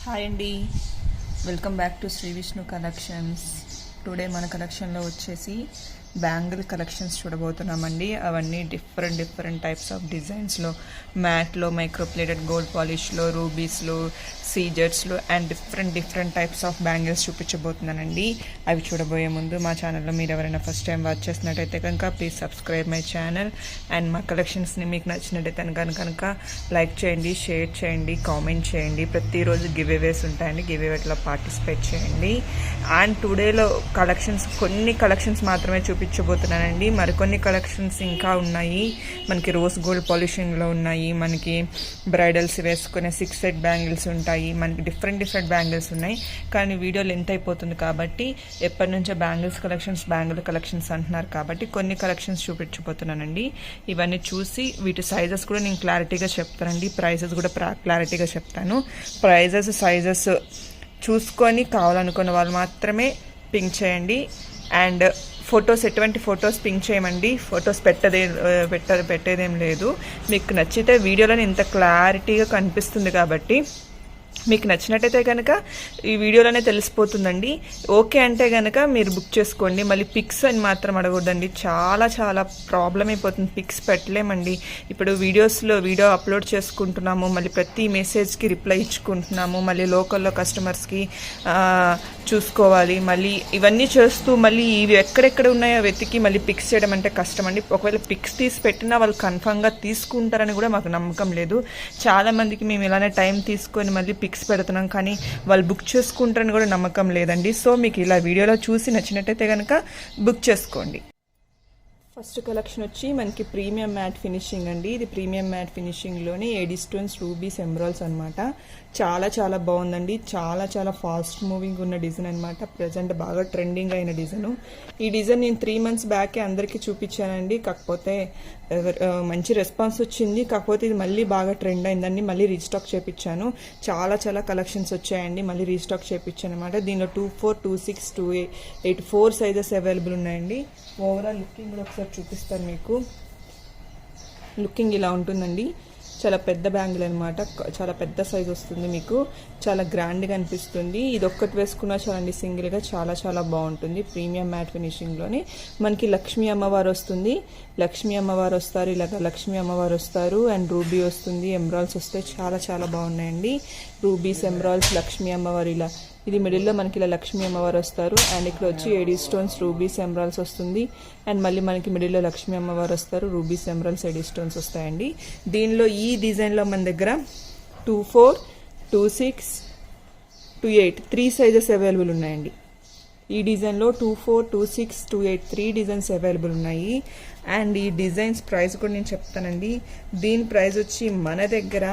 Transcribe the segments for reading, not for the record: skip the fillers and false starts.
Hi అండి, welcome back to Sri Vishnu collections. Today మన కలెక్షన్లో వచ్చేసి బ్యాంగిల్ కలెక్షన్స్ చూడబోతున్నామండి. అవన్నీ డిఫరెంట్ టైప్స్ ఆఫ్ డిజైన్స్లో, మ్యాట్లో, మైక్రోప్లేటెడ్ గోల్డ్ పాలిష్లో, రూబీస్లో, సీజర్స్లో and different types of bangles చూపించబోతున్నానండి. అవి చూడబోయే ముందు మా ఛానల్లో మీరు ఎవరైనా ఫస్ట్ టైం వాచ్ చేసినట్టయితే కనుక please subscribe my channel. And మా కలెక్షన్స్ని మీకు నచ్చినట్టయితే కనుక లైక్ చేయండి, షేర్ చేయండి, కామెంట్ చేయండి. ప్రతిరోజు గివ్ అవేస్ ఉంటాయండి, గివ్ అవేట్లో పార్టిసిపేట్ చేయండి. అండ్ టుడేలో కొన్ని కలెక్షన్స్ మాత్రమే చూపించబోతున్నానండి. మరికొన్ని కలెక్షన్స్ ఇంకా ఉన్నాయి. మనకి రోజ్ గోల్డ్ పాలిషింగ్లో ఉన్నాయి, మనకి బ్రైడల్స్ వేసుకునే 6 సెట్ బ్యాంగిల్స్ ఉంటాయి, మనకి డిఫరెంట్ బ్యాంగిల్స్ ఉన్నాయి. కానీ వీడియో లెంత్ అయిపోతుంది కాబట్టి ఎప్పటి నుంచో బ్యాంగిల్ కలెక్షన్స్ అంటున్నారు కాబట్టి కొన్ని కలెక్షన్స్ చూపించబోతున్నానండి. ఇవన్నీ చూసి వీటి సైజెస్ కూడా నేను క్లారిటీగా చెప్తానండి, ప్రైజెస్ కూడా క్లారిటీగా చెప్తాను. సైజెస్ చూసుకొని కావాలనుకున్న వాళ్ళు మాత్రమే పింక్ చేయండి. అండ్ ఎటువంటి ఫొటోస్ పింక్ చేయమండి, ఫొటోస్ పెట్టేదేం లేదు. మీకు నచ్చితే వీడియోలో ఇంత క్లారిటీగా కనిపిస్తుంది కాబట్టి మీకు నచ్చినట్టయితే కనుక ఈ వీడియోలోనే తెలిసిపోతుందండి. ఓకే అంటే కనుక మీరు బుక్ చేసుకోండి. మళ్ళీ పిక్స్ అని మాత్రం అడగకూడదండి, చాలా ప్రాబ్లం అయిపోతుంది, పిక్స్ పెట్టలేమండి. ఇప్పుడు వీడియో అప్లోడ్ చేసుకుంటున్నాము, మళ్ళీ ప్రతి మెసేజ్కి రిప్లై ఇచ్చుకుంటున్నాము, మళ్ళీ లోకల్లో కస్టమర్స్కి చూసుకోవాలి, మళ్ళీ ఇవన్నీ చేస్తూ మళ్ళీ ఇవి ఎక్కడెక్కడ ఉన్నాయో వెతికి మళ్ళీ పిక్స్ చేయడం అంటే కష్టం అండి. ఒకవేళ పిక్స్ తీసి పెట్టినా వాళ్ళు కన్ఫామ్గా తీసుకుంటారని కూడా మాకు నమ్మకం లేదు. చాలామందికి మేము ఇలానే టైం తీసుకొని మళ్ళీ పిక్స్ పెడుతున్నాం, కానీ వాళ్ళు బుక్ చేసుకుంటారని కూడా నమ్మకం లేదండి. సో మీకు ఇలా వీడియోలో చూసి నచ్చినట్టయితే కనుక బుక్ చేసుకోండి. ఫస్ట్ కలెక్షన్ వచ్చి మనకి ప్రీమియం మ్యాట్ ఫినిషింగ్ అండి. ఇది ప్రీమియం మ్యాట్ ఫినిషింగ్లోని ఏడీ స్టోన్స్, రూబీస్, ఎమరాల్డ్స్ అనమాట. చాలా బాగుందండి. చాలా ఫాస్ట్ మూవింగ్ ఉన్న డిజైన్ అనమాట. ప్రజెంట్ బాగా ట్రెండింగ్ అయిన డిజైన్. ఈ డిజైన్ నేను 3 months బ్యాకే అందరికీ చూపించానండి, కాకపోతే మంచి రెస్పాన్స్ వచ్చింది. కాకపోతే ఇది మళ్ళీ బాగా ట్రెండ్ అయిందండి, మళ్ళీ రీస్టాక్ చేయించాను. చాలా కలెక్షన్స్ వచ్చాయండి, మళ్ళీ రీస్టాక్ చేయించాను అనమాట. దీనిలో 24, 26, 28 4 సైజెస్ అవైలబుల్ ఉన్నాయండి. ఓవరాల్ లుకింగ్ కూడా ఒకసారి చూపిస్తాను మీకు. లుకింగ్ ఇలా ఉంటుందండి. చాలా పెద్ద బ్యాంగిల్ అనమాట, చాలా పెద్ద సైజ్ వస్తుంది, మీకు చాలా గ్రాండ్గా అనిపిస్తుంది. ఇది ఒక్కటి వేసుకున్నా చాలండి, సింగిల్గా చాలా బాగుంటుంది. ప్రీమియం మ్యాట్ ఫినిషింగ్లోని మనకి లక్ష్మీ అమ్మవారు వస్తుంది, ఇలాగ లక్ష్మీ అమ్మవారు వస్తారు. అండ్ రూబీ వస్తుంది, ఎమరాల్డ్స్ వస్తాయి. చాలా బాగున్నాయండి. రూబీస్, ఎమరాల్డ్స్, లక్ష్మీ అమ్మవారు ఇలా. ఇది మిడిల్లో మనకి ఇలా లక్ష్మీ అమ్మవారు వస్తారు. అండ్ ఇక్కడ వచ్చి ఏడీ స్టోన్స్, రూబీస్, ఎమరాల్డ్స్ వస్తుంది. అండ్ మళ్ళీ మనకి మిడిల్లో లక్ష్మీ అమ్మవారు వస్తారు, రూబీస్, ఎమరాల్డ్స్, ఏడీ స్టోన్స్ వస్తాయండి. దీనిలో ఈ డిజైన్లో మన దగ్గర 24, 26, 28 3 సైజెస్ అవైలబుల్ ఉన్నాయండి. ఈ డిజైన్లో 24, 26, 28 3 డిజైన్స్ అవైలబుల్ ఉన్నాయి. అండ్ ఈ డిజైన్స్ ప్రైస్ కూడా నేను చెప్తానండి. దీని ప్రైస్ వచ్చి మన దగ్గర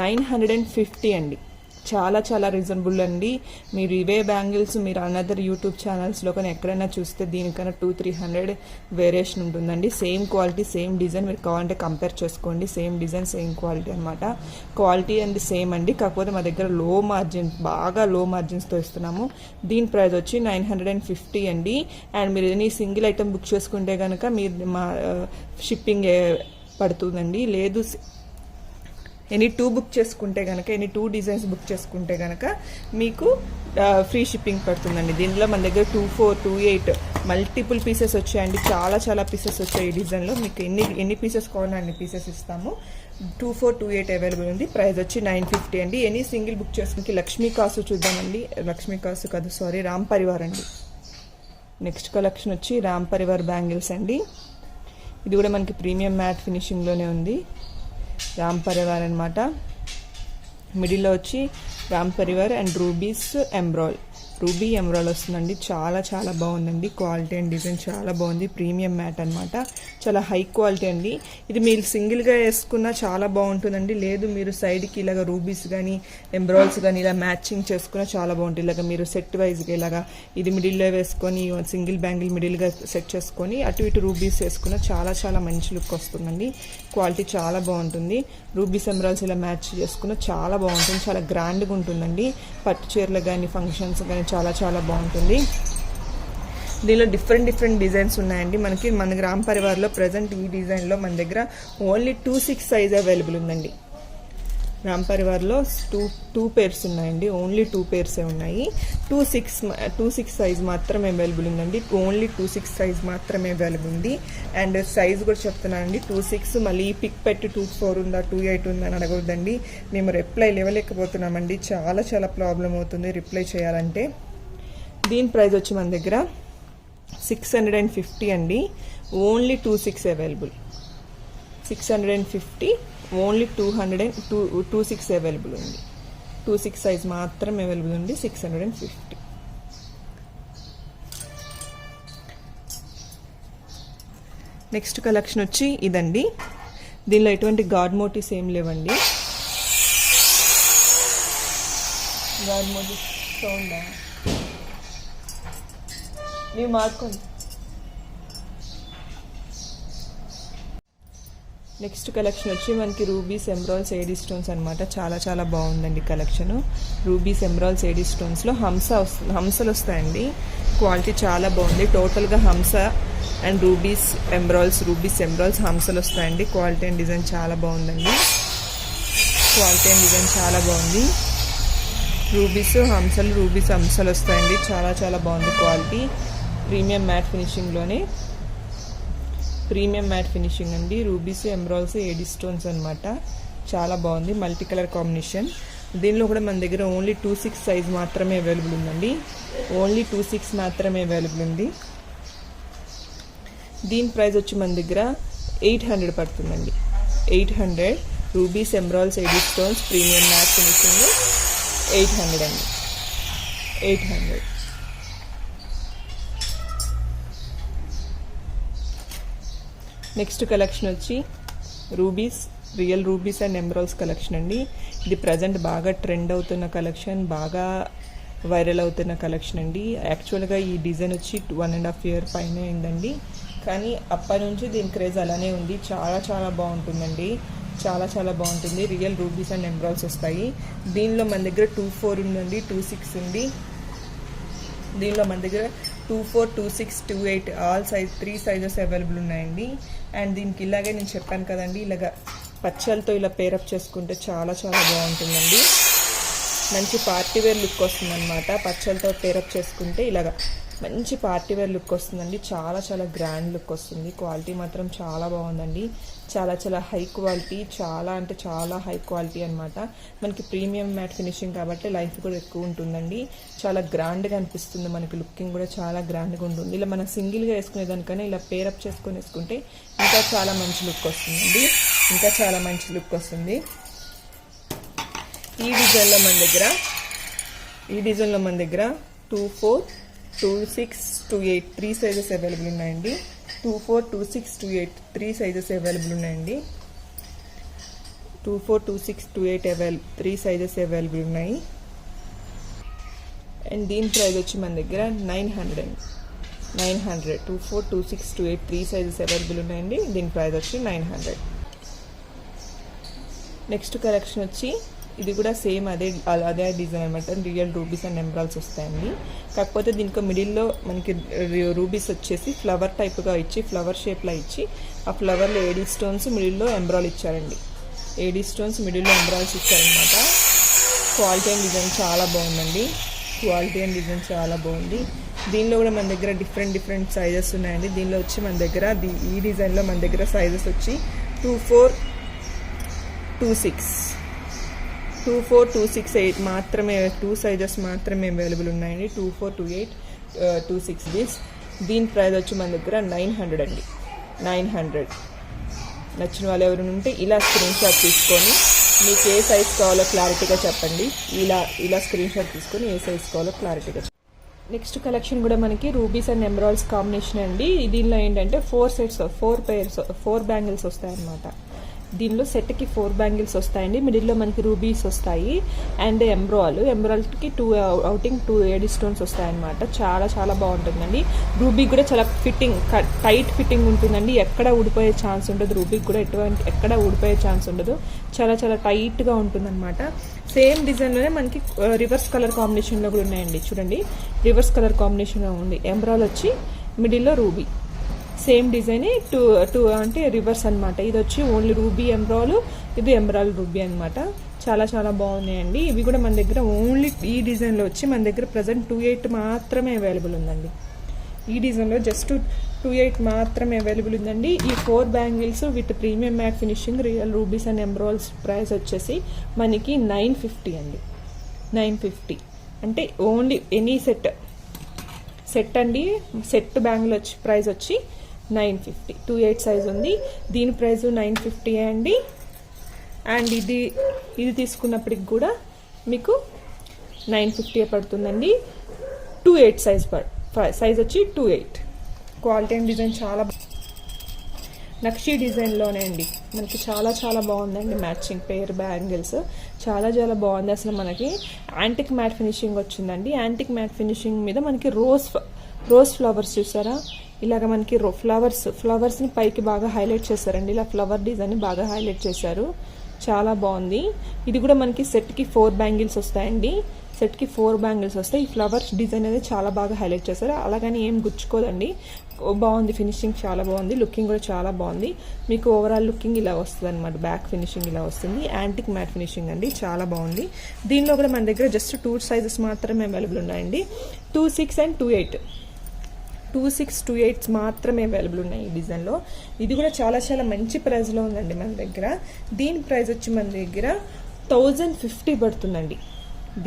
950 అండి. చాలా రీజనబుల్ అండి. మీరు ఇవే బ్యాంగిల్స్ మీరు అనదర్ యూట్యూబ్ ఛానల్స్లో కానీ ఎక్కడైనా చూస్తే దీనికన్నా 200-300 వేరియేషన్ ఉంటుందండి. Same quality, same design. మీరు కావాలంటే కంపేర్ చేసుకోండి. సేమ్ డిజైన్, సేమ్ క్వాలిటీ అనమాట. క్వాలిటీ అండ్ సేమ్ అండి. కాకపోతే మా దగ్గర బాగా లో మార్జిన్స్తో ఇస్తున్నాము. దీని ప్రైస్ వచ్చి 950 అండి. అండ్ మీరు ఎనీ సింగిల్ ఐటమ్ బుక్ చేసుకుంటే కనుక మీరు మా షిప్పింగ్ పడుతుందండి. లేదు ఎనీ 2 బుక్ చేసుకుంటే కనుక, ఎనీ 2 డిజైన్స్ బుక్ చేసుకుంటే కనుక మీకు ఫ్రీ షిప్పింగ్ పడుతుందండి. దీనిలో మన దగ్గర 24, 28 మల్టిపుల్ పీసెస్ వచ్చాయండి. చాలా పీసెస్ వచ్చాయి ఈ డిజైన్లో. మీకు ఎన్ని పీసెస్ కావాలో అన్ని పీసెస్ ఇస్తాము. 24, 28 అవైలబుల్ ఉంది. ప్రైస్ వచ్చి 950 అండి. ఎనీ సింగిల్ బుక్ చేసుకుంటే లక్ష్మీ కాసు చూద్దామండి. లక్ష్మీ కాసు కాదు, సారీ, రామ్ పరివార్ అండి. నెక్స్ట్ కలెక్షన్ వచ్చి రామ్ పరివార్ బ్యాంగిల్స్ అండి. ఇది కూడా మనకి ప్రీమియం మ్యాట్ ఫినిషింగ్లోనే ఉంది. రామ్ పరివార్ అనమాట. మిడిల్లో వచ్చి Ram Parivar and rubies, ruby, emerald వస్తుందండి. చాలా బాగుందండి. క్వాలిటీ అండ్ డిజైన్ చాలా బాగుంది. ప్రీమియం మ్యాట్ అనమాట, చాలా హై క్వాలిటీ అండి. ఇది మీరు సింగిల్గా వేసుకున్నా చాలా బాగుంటుందండి. లేదు మీరు సైడ్కి ఇలాగ రూబీస్ కానీ, ఎమరాల్డ్స్ కానీ ఇలా మ్యాచింగ్ చేసుకున్నా చాలా బాగుంటుంది. ఇలాగ మీరు సెట్ వైజ్గా ఇలాగా ఇది మిడిల్లో వేసుకొని సింగిల్ బ్యాంగిల్ మిడిల్గా సెట్ చేసుకొని అటు ఇటు రూబీస్ వేసుకున్న చాలా మంచి లుక్ వస్తుందండి. క్వాలిటీ చాలా బాగుంటుంది. రూబీస్, ఎమరాల్డ్స్ ఇలా మ్యాచ్ చేసుకున్న చాలా బాగుంటుంది. చాలా గ్రాండ్గా ఉంటుందండి. పట్టు చీరలు కానీ, ఫంక్షన్స్ కానీ చాలా బాగుంటుంది. దీనిలో డిఫరెంట్ డిజైన్స్ ఉన్నాయండి. మన రామ్ పరివార్లో ప్రజెంట్ ఈ డిజైన్లో మన దగ్గర ఓన్లీ 26 సైజ్ అవైలబుల్ ఉందండి. రామ్ పరివార్లో టూ పేర్స్ ఉన్నాయండి, ఓన్లీ 2 పేర్సే ఉన్నాయి. 2-6 సైజ్ మాత్రమే అవైలబుల్ ఉందండి, ఓన్లీ 2-6 సైజ్ మాత్రమే అవైలబుల్ ఉంది. అండ్ సైజ్ కూడా చెప్తున్నానండి, 2-6 మళ్ళీ పిక్ పెట్టి 2-4 ఉందా 2-8 ఉందా అని అడగొద్దండి. మేము రిప్లై ఇవ్వలేకపోతున్నామండి, చాలా చాలా ప్రాబ్లం అవుతుంది రిప్లై చేయాలంటే. దీని ప్రైస్ వచ్చి మన దగ్గర 650 అండి, ఓన్లీ 2-6 అవైలబుల్. 650, ఓన్లీ 206 అవైలబుల్ ఉంది. 2-6 సైజ్ మాత్రం అవైలబుల్ ఉంది, 650. నెక్స్ట్ కలెక్షన్ వచ్చి ఇదండి. దీనిలో ఎటువంటి గాడ్ మోటివ్స్ ఏం లేవండి. గాడ్ మోటివ్స్ సౌండ్ ನೀವು ಮಾಡ್ಕೊಂಡು. నెక్స్ట్ కలెక్షన్ వచ్చి మనకి రూబీస్ ఎమరాల్డ్స్ ఏడీ స్టోన్స్ అనమాట. చాలా చాలా బాగుందండి కలెక్షన్. రూబీస్ ఎమరాల్డ్స్ ఏడీ స్టోన్స్లో హంసలు వస్తాయండి, క్వాలిటీ చాలా బాగుంది. టోటల్గా హంస అండ్ రూబీస్ ఎమరాల్డ్స్ హంసలు వస్తాయండి. క్వాలిటీ అండ్ డిజైన్ చాలా బాగుందండి, చాలా బాగుంది. రూబీస్ హంసలు వస్తాయండి, చాలా చాలా బాగుంది క్వాలిటీ. ప్రీమియం మ్యాట్ ఫినిషింగ్ అండి. రూబీస్ ఎమరాల్డ్స్ ఏడీ స్టోన్స్ అనమాట, చాలా బాగుంది. Multi colour combination. దీనిలో కూడా మన దగ్గర ఓన్లీ 2-6 సైజ్ మాత్రమే అవైలబుల్ ఉందండి, ఓన్లీ 2-6 మాత్రమే అవైలబుల్ ఉంది. దీని ప్రైస్ వచ్చి మన దగ్గర 800 పడుతుందండి, 800. Rubies emeralds AD stones premium matte finishing 800 అండి, 800. నెక్స్ట్ కలెక్షన్ వచ్చి real rubies and emeralds collection అండి. ఇది ప్రజెంట్ బాగా ట్రెండ్ అవుతున్న కలెక్షన్, బాగా వైరల్ అవుతున్న కలెక్షన్ అండి. యాక్చువల్గా ఈ డిజైన్ వచ్చి 1.5 year పైన అయిందండి, కానీ అప్పటి నుంచి దీని క్రేజ్ అలానే ఉంది. చాలా చాలా బాగుంటుందండి, చాలా చాలా బాగుంటుంది. రియల్ రూబీస్ అండ్ ఎమరాల్డ్స్ వస్తాయి. దీనిలో మన దగ్గర 2-4 ఉందండి, 2-6 ఉంది. దీనిలో మన దగ్గర 2-4, 2-6, 2-8 ఆల్ సైజ్ 3 సైజెస్ అవైలబుల్ ఉన్నాయండి. అండ్ దీనికి ఇలాగే నేను చెప్పాను కదండి, ఇలాగ పచ్చలతో ఇలా పేరప్ చేసుకుంటే చాలా చాలా బాగుంటుందండి. మంచి పార్టీవేర్ లుక్ వస్తుంది అనమాట. పచ్చలతో పేరప్ చేసుకుంటే ఇలాగ మంచి పార్టీవేర్ లుక్ వస్తుందండి, చాలా చాలా గ్రాండ్ లుక్ వస్తుంది. క్వాలిటీ మాత్రం చాలా బాగుందండి, చాలా చాలా హై క్వాలిటీ, చాలా అంటే చాలా హై క్వాలిటీ అనమాట. మనకి ప్రీమియం మ్యాట్ ఫినిషింగ్ కాబట్టి లైఫ్ కూడా ఎక్కువ ఉంటుందండి. చాలా గ్రాండ్గా అనిపిస్తుంది, మనకి లుకింగ్ కూడా చాలా గ్రాండ్గా ఉంటుంది. ఇలా మనం సింగిల్గా వేసుకునే దానికన్నా ఇలా పేరప్ చేసుకొని వేసుకుంటే ఇంకా చాలా మంచి లుక్ వస్తుందండి, ఇంకా చాలా మంచి లుక్ వస్తుంది. ఈ డిజైన్లో మన దగ్గర 2-4, 2-6, 2-8 3 సైజెస్ అవైలబుల్ ఉన్నాయండి. 2-4, 2-6, 2-8 3 సైజెస్ అవైలబుల్ ఉన్నాయండి. 2-4, 2-6, 2-8 3 సైజెస్ అవైలబుల్ ఉన్నాయి. అండ్ దీని ప్రైస్ వచ్చి మన దగ్గర 900 అండి, 900. 2-4, 2-6, 2-8 3 సైజెస్ అవైలబుల్ ఉన్నాయండి. దీని ప్రైస్ వచ్చి 900. నెక్స్ట్ కలెక్షన్ వచ్చి ఇది కూడా సేమ్ అదే డిజైన్ అనమాట. రియల్ రూబీస్ అండ్ ఎమరాల్డ్స్ వస్తాయండి, కాకపోతే దీనికి మిడిల్లో మనకి రూబీస్ వచ్చేసి ఫ్లవర్ టైప్గా ఇచ్చి, ఫ్లవర్ షేప్లో ఇచ్చి, ఆ ఫ్లవర్లో ఏడీ స్టోన్స్ మిడిల్లో ఎమరాల్డ్ ఇచ్చారండి. ఏడీ స్టోన్స్ మిడిల్లో ఎమరాల్డ్స్ ఇచ్చారనమాట. క్వాలిటీ అండ్ డిజైన్ చాలా బాగుందండి, దీనిలో కూడా మన దగ్గర డిఫరెంట్ సైజెస్ ఉన్నాయండి. దీనిలో వచ్చి మన దగ్గర ఈ డిజైన్లో మన దగ్గర సైజెస్ వచ్చి 2-4, 2-6, 2-4, 2-6, 8 మాత్రమే, 2 సైజెస్ మాత్రమే అవైలబుల్ ఉన్నాయండి. 2-4, 2-8, 2-6 దీని ప్రైస్ వచ్చి మన దగ్గర 900 అండి, 900. నచ్చిన వాళ్ళు ఎవరు ఉంటే ఇలా స్క్రీన్ షాట్ తీసుకొని మీకు ఏ సైజ్ కావాలో క్లారిటీగా చెప్పండి. ఇలా స్క్రీన్ షాట్ తీసుకొని ఏ సైజ్ కావాలో క్లారిటీగా చెప్పండి. నెక్స్ట్ కలెక్షన్ కూడా మనకి రూబీస్ అండ్ ఎమరాల్డ్స్ కాంబినేషన్ అండి. దీనిలో ఏంటంటే 4 బ్యాంగిల్స్ వస్తాయన్నమాట. దీనిలో సెట్కి 4 బ్యాంగిల్స్ వస్తాయండి. మిడిల్లో మనకి రూబీస్ వస్తాయి అండ్ ఎమరాల్డ్కి 2 ఏడీ స్టోన్స్ వస్తాయన్నమాట. చాలా చాలా బాగుంటుందండి. రూబీ కూడా చాలా టైట్ ఫిట్టింగ్ ఉంటుందండి, ఎక్కడ ఊడిపోయే ఛాన్స్ ఉండదు. రూబీకి కూడా ఎక్కడ ఊడిపోయే ఛాన్స్ ఉండదు, చాలా చాలా టైట్గా ఉంటుందన్నమాట. సేమ్ డిజైన్లోనే మనకి రివర్స్ కలర్ కాంబినేషన్లో కూడా ఉన్నాయండి. చూడండి, రివర్స్ కలర్ కాంబినేషన్లో ఉంది. ఎమరాల్డ్ వచ్చి మిడిల్లో రూబీ, సేమ్ డిజైన్ టూ అంటే రివర్స్ అనమాట. ఇది వచ్చి ఓన్లీ రూబీ ఎమరాల్డ్, ఇది ఎమరాల్డ్ రూబీ అనమాట. చాలా చాలా బాగున్నాయండి. ఇవి కూడా మన దగ్గర ఓన్లీ ఈ డిజైన్లో వచ్చి మన దగ్గర ప్రజెంట్ 28 మాత్రమే అవైలబుల్ ఉందండి. ఈ డిజైన్లో జస్ట్ 28 మాత్రమే అవైలబుల్ ఉందండి. ఈ 4 bangles with premium matte finishing real rubies and emeralds price వచ్చేసి మనకి 950 అండి. 950 అంటే ఓన్లీ ఎనీ సెట్ అండి. సెట్ బ్యాంగిల్ వచ్చి ప్రైస్ వచ్చి 950. 28 సైజ్ ఉంది, దీని ప్రైస్ 950 అండి. అండ్ ఇది తీసుకున్నప్పటికి కూడా మీకు 950 పడుతుందండి. 28 సైజ్ వచ్చి 28. క్వాలిటీ అండ్ డిజైన్ చాలా నక్షీ డిజైన్లోనే అండి. మనకి చాలా చాలా బాగుందండి. మ్యాచింగ్ పేర్ బ్యాంగిల్స్ చాలా చాలా బాగుంది. అసలు మనకి యాంటిక్ మ్యాట్ ఫినిషింగ్ వచ్చిందండి. యాంటిక్ మ్యాట్ ఫినిషింగ్ మీద మనకి రోజ్ ఫ్లవర్స్ చూసారా, ఇలాగ మనకి ఫ్లవర్స్ని పైకి బాగా హైలైట్ చేశారండి. ఇలా ఫ్లవర్ డిజైన్ బాగా హైలైట్ చేశారు, చాలా బాగుంది. ఇది కూడా మనకి సెట్కి 4 బ్యాంగిల్స్ వస్తాయండి. సెట్కి 4 బ్యాంగిల్స్ వస్తాయి. ఈ ఫ్లవర్స్ డిజైన్ అనేది చాలా బాగా హైలైట్ చేశారు. అలాగని ఏం గుచ్చుకోదండి, బాగుంది. ఫినిషింగ్ చాలా బాగుంది, లుకింగ్ కూడా చాలా బాగుంది. మీకు ఓవరాల్ లుకింగ్ ఇలా వస్తుంది అనమాట. బ్యాక్ ఫినిషింగ్ ఇలా వస్తుంది. యాంటిక్ మ్యాట్ ఫినిషింగ్ అండి, చాలా బాగుంది. దీనిలో కూడా మన దగ్గర జస్ట్ 2 సైజెస్ మాత్రమే అవైలబుల్ ఉన్నాయండి. 26 and 28. 26, 28 మాత్రమే అవైలబుల్ ఉన్నాయి ఈ డిజైన్లో. ఇది కూడా చాలా చాలా మంచి ప్రైస్లో ఉందండి మన దగ్గర. దీని ప్రైస్ వచ్చి మన దగ్గర 1050 పడుతుందండి.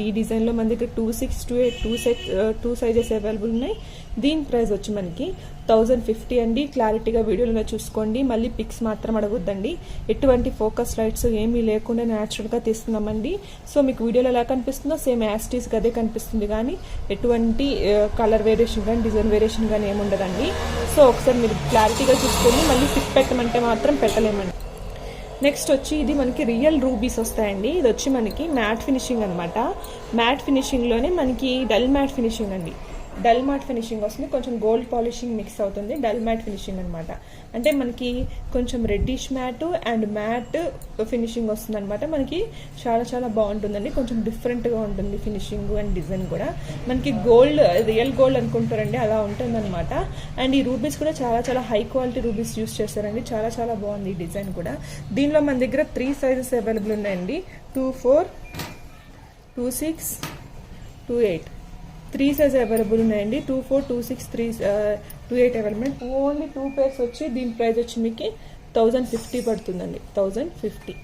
ఈ డిజైన్లో మన దగ్గర 26, 28 2 సైజెస్ అవైలబుల్ ఉన్నాయి. దీని ప్రైస్ వచ్చి మనకి 1050 అండి. క్లారిటీగా వీడియోలో చూసుకోండి. మళ్ళీ పిక్స్ మాత్రం అడగొద్దండి. ఎటువంటి ఫోకస్ లైట్స్ ఏమీ లేకుండా న్యాచురల్గా తీస్తున్నామండి. సో మీకు వీడియోలో ఎలా కనిపిస్తుందో సేమ్ యాస్టీస్గా అదే కనిపిస్తుంది, కానీ ఎటువంటి కలర్ వేరియేషన్ కానీ డిజైన్ వేరియేషన్ కానీ ఏముండదండి. సో ఒకసారి మీరు క్లారిటీగా చూసుకొని మళ్ళీ పిక్ పెట్టమంటే మాత్రం పెట్టలేమండి. నెక్స్ట్ వచ్చి ఇది మనకి రియల్ రూబీస్ వస్తాయండి. ఇది వచ్చి మనకి మ్యాట్ ఫినిషింగ్ అనమాట. మ్యాట్ ఫినిషింగ్లోనే మనకి డల్ మ్యాట్ ఫినిషింగ్ అండి. డల్ మ్యాట్ ఫినిషింగ్ వస్తుంది, కొంచెం గోల్డ్ పాలిషింగ్ మిక్స్ అవుతుంది. డల్ మ్యాట్ ఫినిషింగ్ అనమాట. అంటే మనకి కొంచెం reddish matte and matte finishing వస్తుంది అనమాట. మనకి చాలా చాలా బాగుంటుందండి. కొంచెం డిఫరెంట్గా ఉంటుంది ఫినిషింగ్ అండ్ డిజైన్ కూడా. మనకి గోల్డ్ రియల్ గోల్డ్ అనుకుంటారండి, అలా ఉంటుంది అనమాట. అండ్ ఈ రూబీస్ కూడా చాలా చాలా హై క్వాలిటీ రూబీస్ యూస్ చేస్తారండి. చాలా చాలా బాగుంది ఈ డిజైన్ కూడా. దీనిలో మన దగ్గర 3 సైజెస్ అవైలబుల్ ఉన్నాయండి. 24, 26, 28 3 సైజ్ అవైలబుల్ ఉన్నాయండి. 24, 26, 28 అవైలబుల్. ఓన్లీ 2 పేర్స్ వచ్చి దీని ప్రైస్ వచ్చి మీకు 1050 పడుతుందండి. 1050.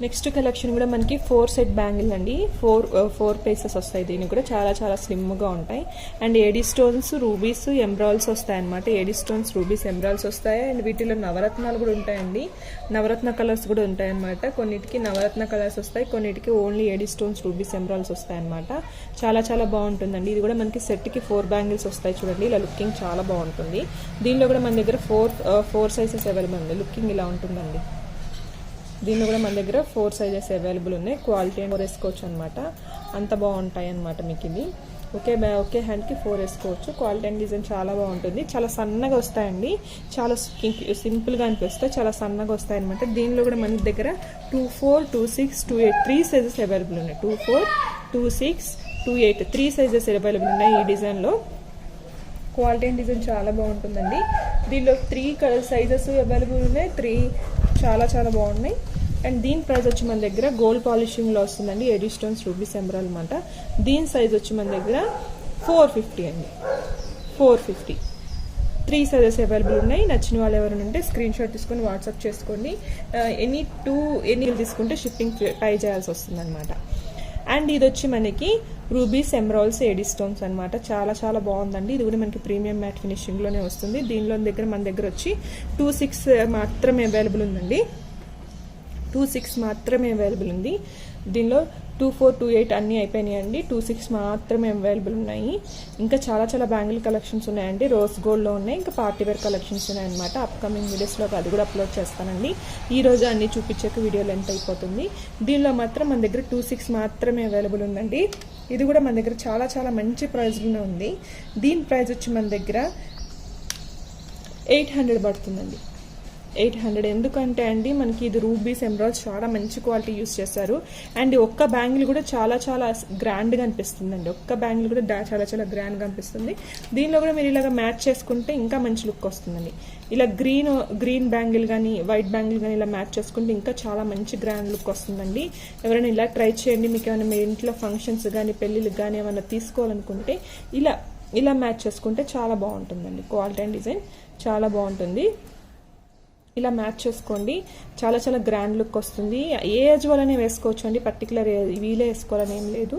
నెక్స్ట్ కలెక్షన్ కూడా మనకి 4 సెట్ బ్యాంగిల్ అండి. 4 పీసెస్ వస్తాయి. దీనికి కూడా చాలా చాలా స్లిమ్గా ఉంటాయి. అండ్ ఏడీ స్టోన్స్, రూబీస్, ఎంబ్రాయిల్స్ వస్తాయి అనమాట. ఏడీ స్టోన్స్, రూబీస్, ఎంబ్రాయిల్స్ వస్తాయి. అండ్ వీటిలో నవరత్నాలు కూడా ఉంటాయండి. నవరత్న కలర్స్ కూడా ఉంటాయి అనమాట. కొన్నిటికి నవరత్న కలర్స్ వస్తాయి, కొన్నిటికి ఓన్లీ ఏడీ స్టోన్స్, రూబీస్, ఎంబ్రాయిల్స్ వస్తాయి అనమాట. చాలా చాలా బాగుంటుందండి. ఇది కూడా మనకి సెట్కి 4 బ్యాంగిల్స్ వస్తాయి చూడండి. ఇలా లుకింగ్ చాలా బాగుంటుంది. దీనిలో కూడా మన దగ్గర 4 సైజెస్ అవైలబుల్ ఉంది. లుకింగ్ ఇలా ఉంటుందండి. దీనిలో కూడా మన దగ్గర 4 సైజెస్ అవైలబుల్ ఉన్నాయి. క్వాలిటీ అండ్ 4 వేసుకోవచ్చు అనమాట. అంత బాగుంటాయి అనమాట. మీకు ఇది ఒకే హ్యాండ్కి 4 వేసుకోవచ్చు. క్వాలిటీ అండ్ డిజైన్ చాలా బాగుంటుంది. చాలా సన్నగా వస్తాయండి. చాలా సింపుల్గా అనిపిస్తాయి, చాలా సన్నగా వస్తాయి అనమాట. దీనిలో కూడా మన దగ్గర 24, 26, 28 3 సైజెస్ అవైలబుల్ ఉన్నాయి. 24, 26, 28 3 సైజెస్ అవైలబుల్ ఉన్నాయి ఈ డిజైన్లో. క్వాలిటీ అండ్ డిజైన్ చాలా బాగుంటుందండి. దీనిలో 3 కలర్ సైజెస్ అవైలబుల్ ఉన్నాయి. 3 చాలా చాలా బాగున్నాయి. అండ్ దీని ప్రైస్ వచ్చి మన దగ్గర గోల్డ్ పాలిషింగ్లో వస్తుందండి. ఏడీ స్టోన్స్, రూబీస్, ఎంబ్రాయిల్ అనమాట. దీని సైజ్ వచ్చి మన దగ్గర 450 అండి. 450 3 సైజెస్ అవైలబుల్ ఉన్నాయి. నచ్చిన వాళ్ళు ఎవరైనా ఉంటే స్క్రీన్ షాట్ తీసుకొని వాట్సాప్ చేసుకోండి. ఎన్ని తీసుకుంటే షిప్పింగ్ పే చేయాల్సి వస్తుంది అనమాట. అండ్ ఇది వచ్చి మనకి రూబీస్, ఎంబ్రాయిల్స్, ఏడీ స్టోన్స్ అనమాట. చాలా చాలా బాగుందండి. ఇది కూడా మనకి ప్రీమియం మ్యాట్ ఫినిషింగ్లోనే వస్తుంది. దీనిలో మన దగ్గర వచ్చి 26 మాత్రమే అవైలబుల్ ఉందండి. 26 మాత్రమే అవైలబుల్ ఉంది. దీనిలో 24, 28 అన్నీ అయిపోయినాయండి. 26 మాత్రమే అవైలబుల్ ఉన్నాయి. ఇంకా చాలా చాలా బ్యాంగిల్ కలెక్షన్స్ ఉన్నాయండి. రోజ్ గోల్డ్లో ఉన్నాయి. ఇంకా పార్టీ వేర్ కలెక్షన్స్ ఉన్నాయన్నమాట. అప్కమింగ్ వీడియోస్లో అది కూడా అప్లోడ్ చేస్తానండి. ఈ రోజు అన్ని చూపించాక వీడియో లెంత్ అయిపోతుంది. దీనిలో మాత్రం మన దగ్గర 26 మాత్రమే అవైలబుల్ ఉందండి. ఇది కూడా మన దగ్గర చాలా చాలా మంచి ప్రైస్లోనే ఉంది. దీని ప్రైస్ వచ్చి మన దగ్గర 800 పడుతుందండి. 800. ఎందుకంటే అండి మనకి ఇది రూబీస్ ఎమరాల్డ్స్ చాలా మంచి క్వాలిటీ యూస్ చేస్తారు. అండ్ ఒక్క బ్యాంగిల్ కూడా చాలా చాలా గ్రాండ్గా అనిపిస్తుంది అండి. ఒక్క బ్యాంగిల్ కూడా చాలా చాలా గ్రాండ్గా అనిపిస్తుంది. దీనిలో కూడా మీరు ఇలాగ మ్యాచ్ చేసుకుంటే ఇంకా మంచి లుక్ వస్తుందండి. ఇలా గ్రీన్ బ్యాంగిల్ కానీ వైట్ బ్యాంగిల్ కానీ ఇలా మ్యాచ్ చేసుకుంటే ఇంకా చాలా మంచి గ్రాండ్ లుక్ వస్తుందండి. ఎవరైనా ఇలా ట్రై చేయండి. మీకు ఏమైనా మీ ఇంట్లో ఫంక్షన్స్ కానీ పెళ్ళిళ్ళకి కానీ ఏమైనా తీసుకోవాలనుకుంటే ఇలా మ్యాచ్ చేసుకుంటే చాలా బాగుంటుందండి. క్వాలిటీ అండ్ డిజైన్ చాలా బాగుంటుంది. ఇలా మ్యాచ్ చేసుకోండి. చాలా చాలా గ్రాండ్ లుక్ వస్తుంది. ఏ ఏజ్ వాళ్ళనే వేసుకోవచ్చు అండి. పర్టికులర్ వీలే వేసుకోవాలని ఏం లేదు.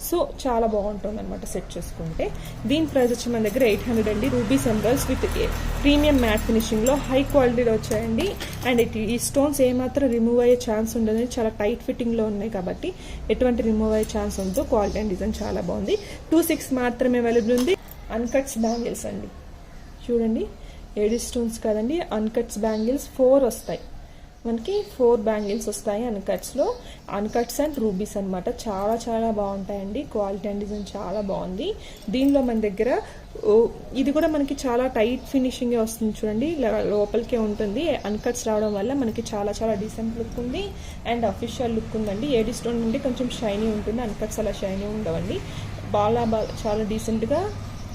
సో చాలా బాగుంటుంది అనమాట సెట్ చేసుకుంటే. దీని ప్రైస్ వచ్చి మన దగ్గర 800 అండి. Rubies emeralds with premium matte ఫినిషింగ్లో హై క్వాలిటీలో వచ్చాయండి. అండ్ ఈ స్టోన్స్ ఏమాత్రం రిమూవ్ అయ్యే ఛాన్స్ ఉండదు. చాలా టైట్ ఫిట్టింగ్లో ఉన్నాయి కాబట్టి ఎటువంటి రిమూవ్ అయ్యే ఛాన్స్ ఉండదు. క్వాలిటీ అండ్ డిజైన్ చాలా బాగుంది. 26 మాత్రమే అవైలబుల్ ఉంది. అన్కట్స్ బ్యాంగిల్స్ అండి. చూడండి, ఏడీ స్టోన్స్ కాదండి, అన్కట్స్ బ్యాంగిల్స్ 4 వస్తాయి మనకి. 4 బ్యాంగిల్స్ వస్తాయి అన్కట్స్లో. అన్కట్స్ అండ్ రూబీస్ అనమాట. చాలా చాలా బాగుంటాయండి. క్వాలిటీ అండ్ డిజైన్ చాలా బాగుంది. దీనిలో మన దగ్గర ఇది కూడా మనకి చాలా టైట్ ఫినిషింగే వస్తుంది. చూడండి, లోపలికే ఉంటుంది. అన్కట్స్ రావడం వల్ల మనకి చాలా చాలా డీసెంట్ లుక్ ఉంది అండ్ అఫీషియల్ లుక్ ఉందండి. ఏడీ స్టోన్ నుండి కొంచెం షైనీ ఉంటుంది. అన్కట్స్ అలా షైనీ ఉండవండి. చాలా డీసెంట్గా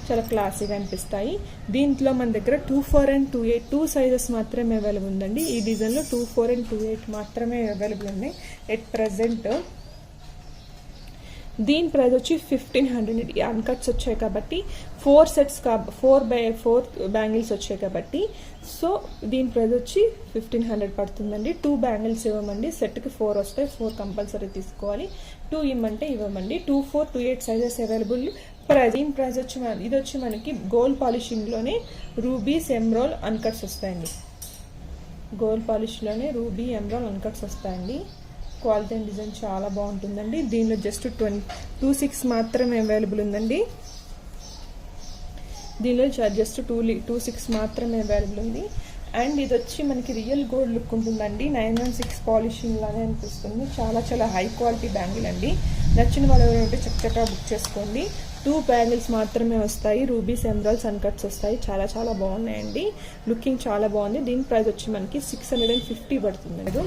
చాలా క్లాసీగా అనిపిస్తాయి. దీంట్లో మన దగ్గర 24 and 28 2 సైజెస్ మాత్రమే అవైలబుల్ ఉందండి. ఈ డిజైన్లో 24 and 28 మాత్రమే అవైలబుల్ ఉన్నాయి ఎట్ ప్రెసెంట్. దీని ప్రైస్ వచ్చి 1500. అన్కట్స్ వచ్చాయి కాబట్టి 4 బ్యాంగిల్స్ వచ్చాయి కాబట్టి సో దీని ప్రైస్ వచ్చి 1500 పడుతుందండి. 2 బ్యాంగిల్స్ ఇవ్వమండి. సెట్కి 4 వస్తాయి. 4 కంపల్సరీ తీసుకోవాలి. 2 ఇవ్వమంటే ఇవ్వమండి. 24, 28 సైజెస్ అవైలబుల్. దీని ప్రైస్ వచ్చి ఇది వచ్చి మనకి గోల్డ్ పాలిషింగ్లోనే రూబీస్ ఎమరాల్డ్ అన్కట్స్ వస్తాయండి. గోల్డ్ పాలిష్లోనే రూబీ ఎమరాల్డ్ అన్కట్స్ వస్తాయండి. క్వాలిటీ అండ్ డిజైన్ చాలా బాగుంటుందండి. దీనిలో జస్ట్ 26 మాత్రమే అవైలబుల్ ఉందండి. దీనిలో జస్ట్ 26 మాత్రమే అవైలబుల్ ఉంది. అండ్ ఇది వచ్చి మనకి రియల్ గోల్డ్ లుక్ ఉంటుందండి. 916 పాలిషింగ్ లానే అనిపిస్తుంది. చాలా చాలా హై క్వాలిటీ బ్యాంగిల్ అండి. నచ్చిన వాళ్ళు ఎవరు ఉంటే చక్కగా బుక్ చేసుకోండి. 2 బ్యాంగిల్స్ మాత్రమే వస్తాయి. రూబీస్ ఎమరాల్డ్స్ అన్కట్స్ వస్తాయి. చాలా చాలా బాగున్నాయండి. లుకింగ్ చాలా బాగుంది. దీని ప్రైస్ వచ్చి మనకి 650 పడుతుంది.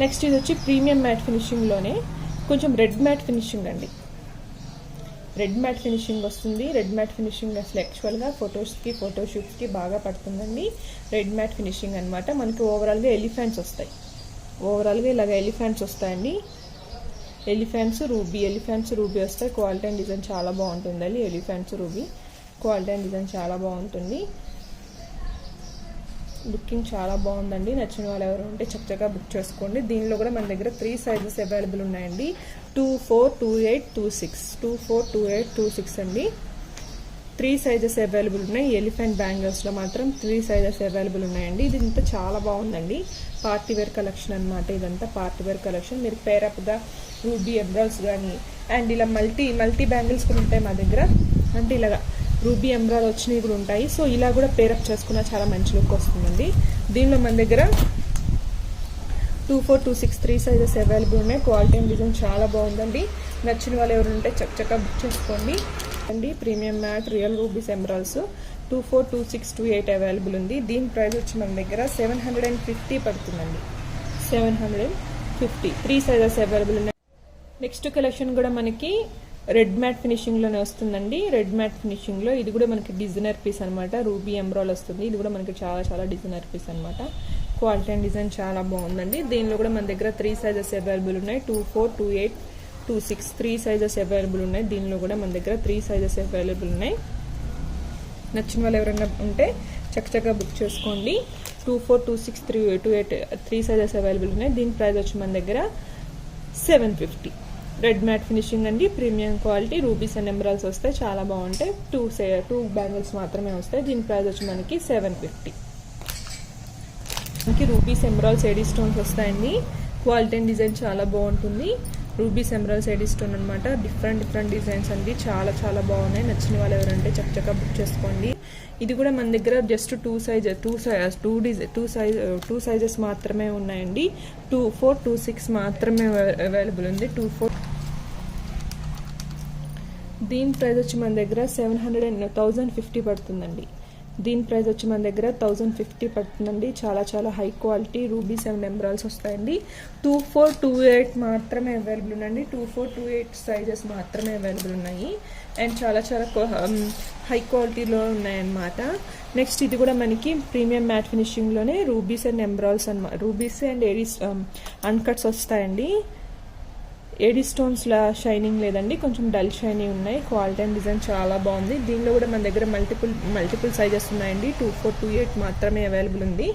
నెక్స్ట్ ఇది వచ్చి ప్రీమియం మ్యాట్ ఫినిషింగ్లోనే కొంచెం రెడ్ మ్యాట్ ఫినిషింగ్ అండి. రెడ్ మ్యాట్ ఫినిషింగ్ వస్తుంది. రెడ్ మ్యాట్ ఫినిషింగ్ అసలు యాక్చువల్గా ఫోటోషూట్స్కి బాగా పడుతుందండి. రెడ్ మ్యాట్ ఫినిషింగ్ అనమాట. మనకి ఓవరాల్గా ఎలిఫెంట్స్ వస్తాయి. ఓవరాల్గా ఇలాగ ఎలిఫెంట్స్ వస్తాయండి. ఎలిఫెంట్స్ రూబీ వస్తాయి. క్వాలిటీ అండ్ డిజైన్ చాలా బాగుంటుందండి. Elephants ruby quality and design చాలా బాగుంటుంది. లుకింగ్ చాలా బాగుందండి. నచ్చిన వాళ్ళు ఎవరు ఉంటే చక్కగా బుక్ చేసుకోండి. దీనిలో కూడా మన దగ్గర 3 సైజెస్ అవైలబుల్ ఉన్నాయండి. 24, 28, 26. 24, 28, 26 అండి. 3 సైజెస్ అవైలబుల్ ఉన్నాయి. ఎలిఫెంట్ బ్యాంగిల్స్లో మాత్రం 3 సైజెస్ అవైలబుల్ ఉన్నాయండి. ఇది ఇంత చాలా బాగుందండి. పార్టీ వేర్ కలెక్షన్ అనమాట. ఇదంతా పార్టీ వేర్ కలెక్షన్. మీరు పేరప్గా రూబీ ఎమరాల్డ్స్ కానీ అండ్ ఇలా మల్టీ బ్యాంగిల్స్ కూడా ఉంటాయి మా దగ్గర. అంటే ఇలాగా రూబీ ఎమరాల్డ్ వచ్చినవి కూడా ఉంటాయి. సో ఇలా కూడా పేరప్ చేసుకున్న చాలా మంచి లుక్ వస్తుందండి. దీనిలో మన దగ్గర 24, 26 3 సైజెస్ అవైలబుల్ ఉన్నాయి. క్వాలిటీ అండ్ డిజైన్ చాలా బాగుందండి. నచ్చిన వాళ్ళు ఎవరు ఉంటే చక్కగా బుక్ చేసుకోండి అండి. Premium mat real rubies emeralds 24, 26, 28 available ఉంది. దీని ప్రైస్ వచ్చి మన దగ్గర 750 పడుతుందండి. 750 3 సైజెస్ అవైలబుల్ ఉన్నాయి. నెక్స్ట్ కలెక్షన్ కూడా మనకి రెడ్ మ్యాట్ ఫినిషింగ్లోనే వస్తుందండి. రెడ్ మ్యాట్ ఫినిషింగ్లో ఇది కూడా మనకి డిజైనర్ పీస్ అనమాట. రూబీ ఎమరాల్డ్ వస్తుంది. ఇది కూడా మనకి చాలా చాలా డిజైనర్ పీస్ అనమాట. క్వాలిటీ అండ్ డిజైన్ చాలా బాగుందండి. దీనిలో కూడా మన దగ్గర 3 సైజెస్ అవైలబుల్ ఉన్నాయి. 24, 28, 26 3 సైజెస్ అవైలబుల్ ఉన్నాయి. దీనిలో కూడా మన దగ్గర 3 సైజెస్ అవైలబుల్ ఉన్నాయి. నచ్చిన వాళ్ళు ఎవరైనా ఉంటే చక్కగా బుక్ చేసుకోండి. 24, 26, 28 3 సైజెస్ అవైలబుల్ ఉన్నాయి. దీని ప్రైస్ వచ్చి మన దగ్గర 750. రెడ్ మ్యాట్ ఫినిషింగ్ అండి. Premium quality rubies and emeralds వస్తాయి. చాలా బాగుంటాయి. 2 బ్యాంగిల్స్ మాత్రమే వస్తాయి. దీని ప్రైస్ వచ్చి మనకి 750. మనకి రూబీస్ ఎమరాల్డ్స్ ఏడీ స్టోన్స్ వస్తాయండి. క్వాలిటీ అండ్ డిజైన్ చాలా బాగుంటుంది. రూబీస్ ఎమరాల్డ్స్ ఏడీ స్టోన్ అనమాట. డిఫరెంట్ డిజైన్స్ అండి. చాలా చాలా బాగున్నాయి. నచ్చిన వాళ్ళు ఎవరంటే చక్కగా బుక్ చేసుకోండి. ఇది కూడా మన దగ్గర జస్ట్ 2 సైజెస్ మాత్రమే ఉన్నాయండి. 24, 26 మాత్రమే అవైలబుల్ ఉంది. 24 దీని ప్రైస్ వచ్చి మన దగ్గర 1050 పడుతుందండి. దీని ప్రైస్ వచ్చి మన దగ్గర 1050 పడుతుందండి. చాలా చాలా high quality rubies and emeralds వస్తాయండి. 2428 మాత్రమే అవైలబుల్ ఉందండి. 2428 సైజెస్ మాత్రమే అవైలబుల్ ఉన్నాయి అండ్ చాలా చాలా హై క్వాలిటీలో ఉన్నాయన్నమాట. నెక్స్ట్ ఇది కూడా మనకి ప్రీమియం మ్యాట్ ఫినిషింగ్లోనే రూబీస్ అండ్ ఎమరాల్డ్స్ అన్నమాట. రూబీస్ అండ్ ఏడీస్ అన్కట్స్ వస్తాయండి. ఏడీ స్టోన్స్ లా షైనింగ్ లేదండి, కొంచెం డల్ షైనింగ్ ఉన్నాయి. క్వాలిటీ అండ్ డిజైన్ చాలా బాగుంది. దీనిలో కూడా మన దగ్గర మల్టిపుల్ సైజెస్ ఉన్నాయండి. 2428 మాత్రమే అవైలబుల్ ఉంది.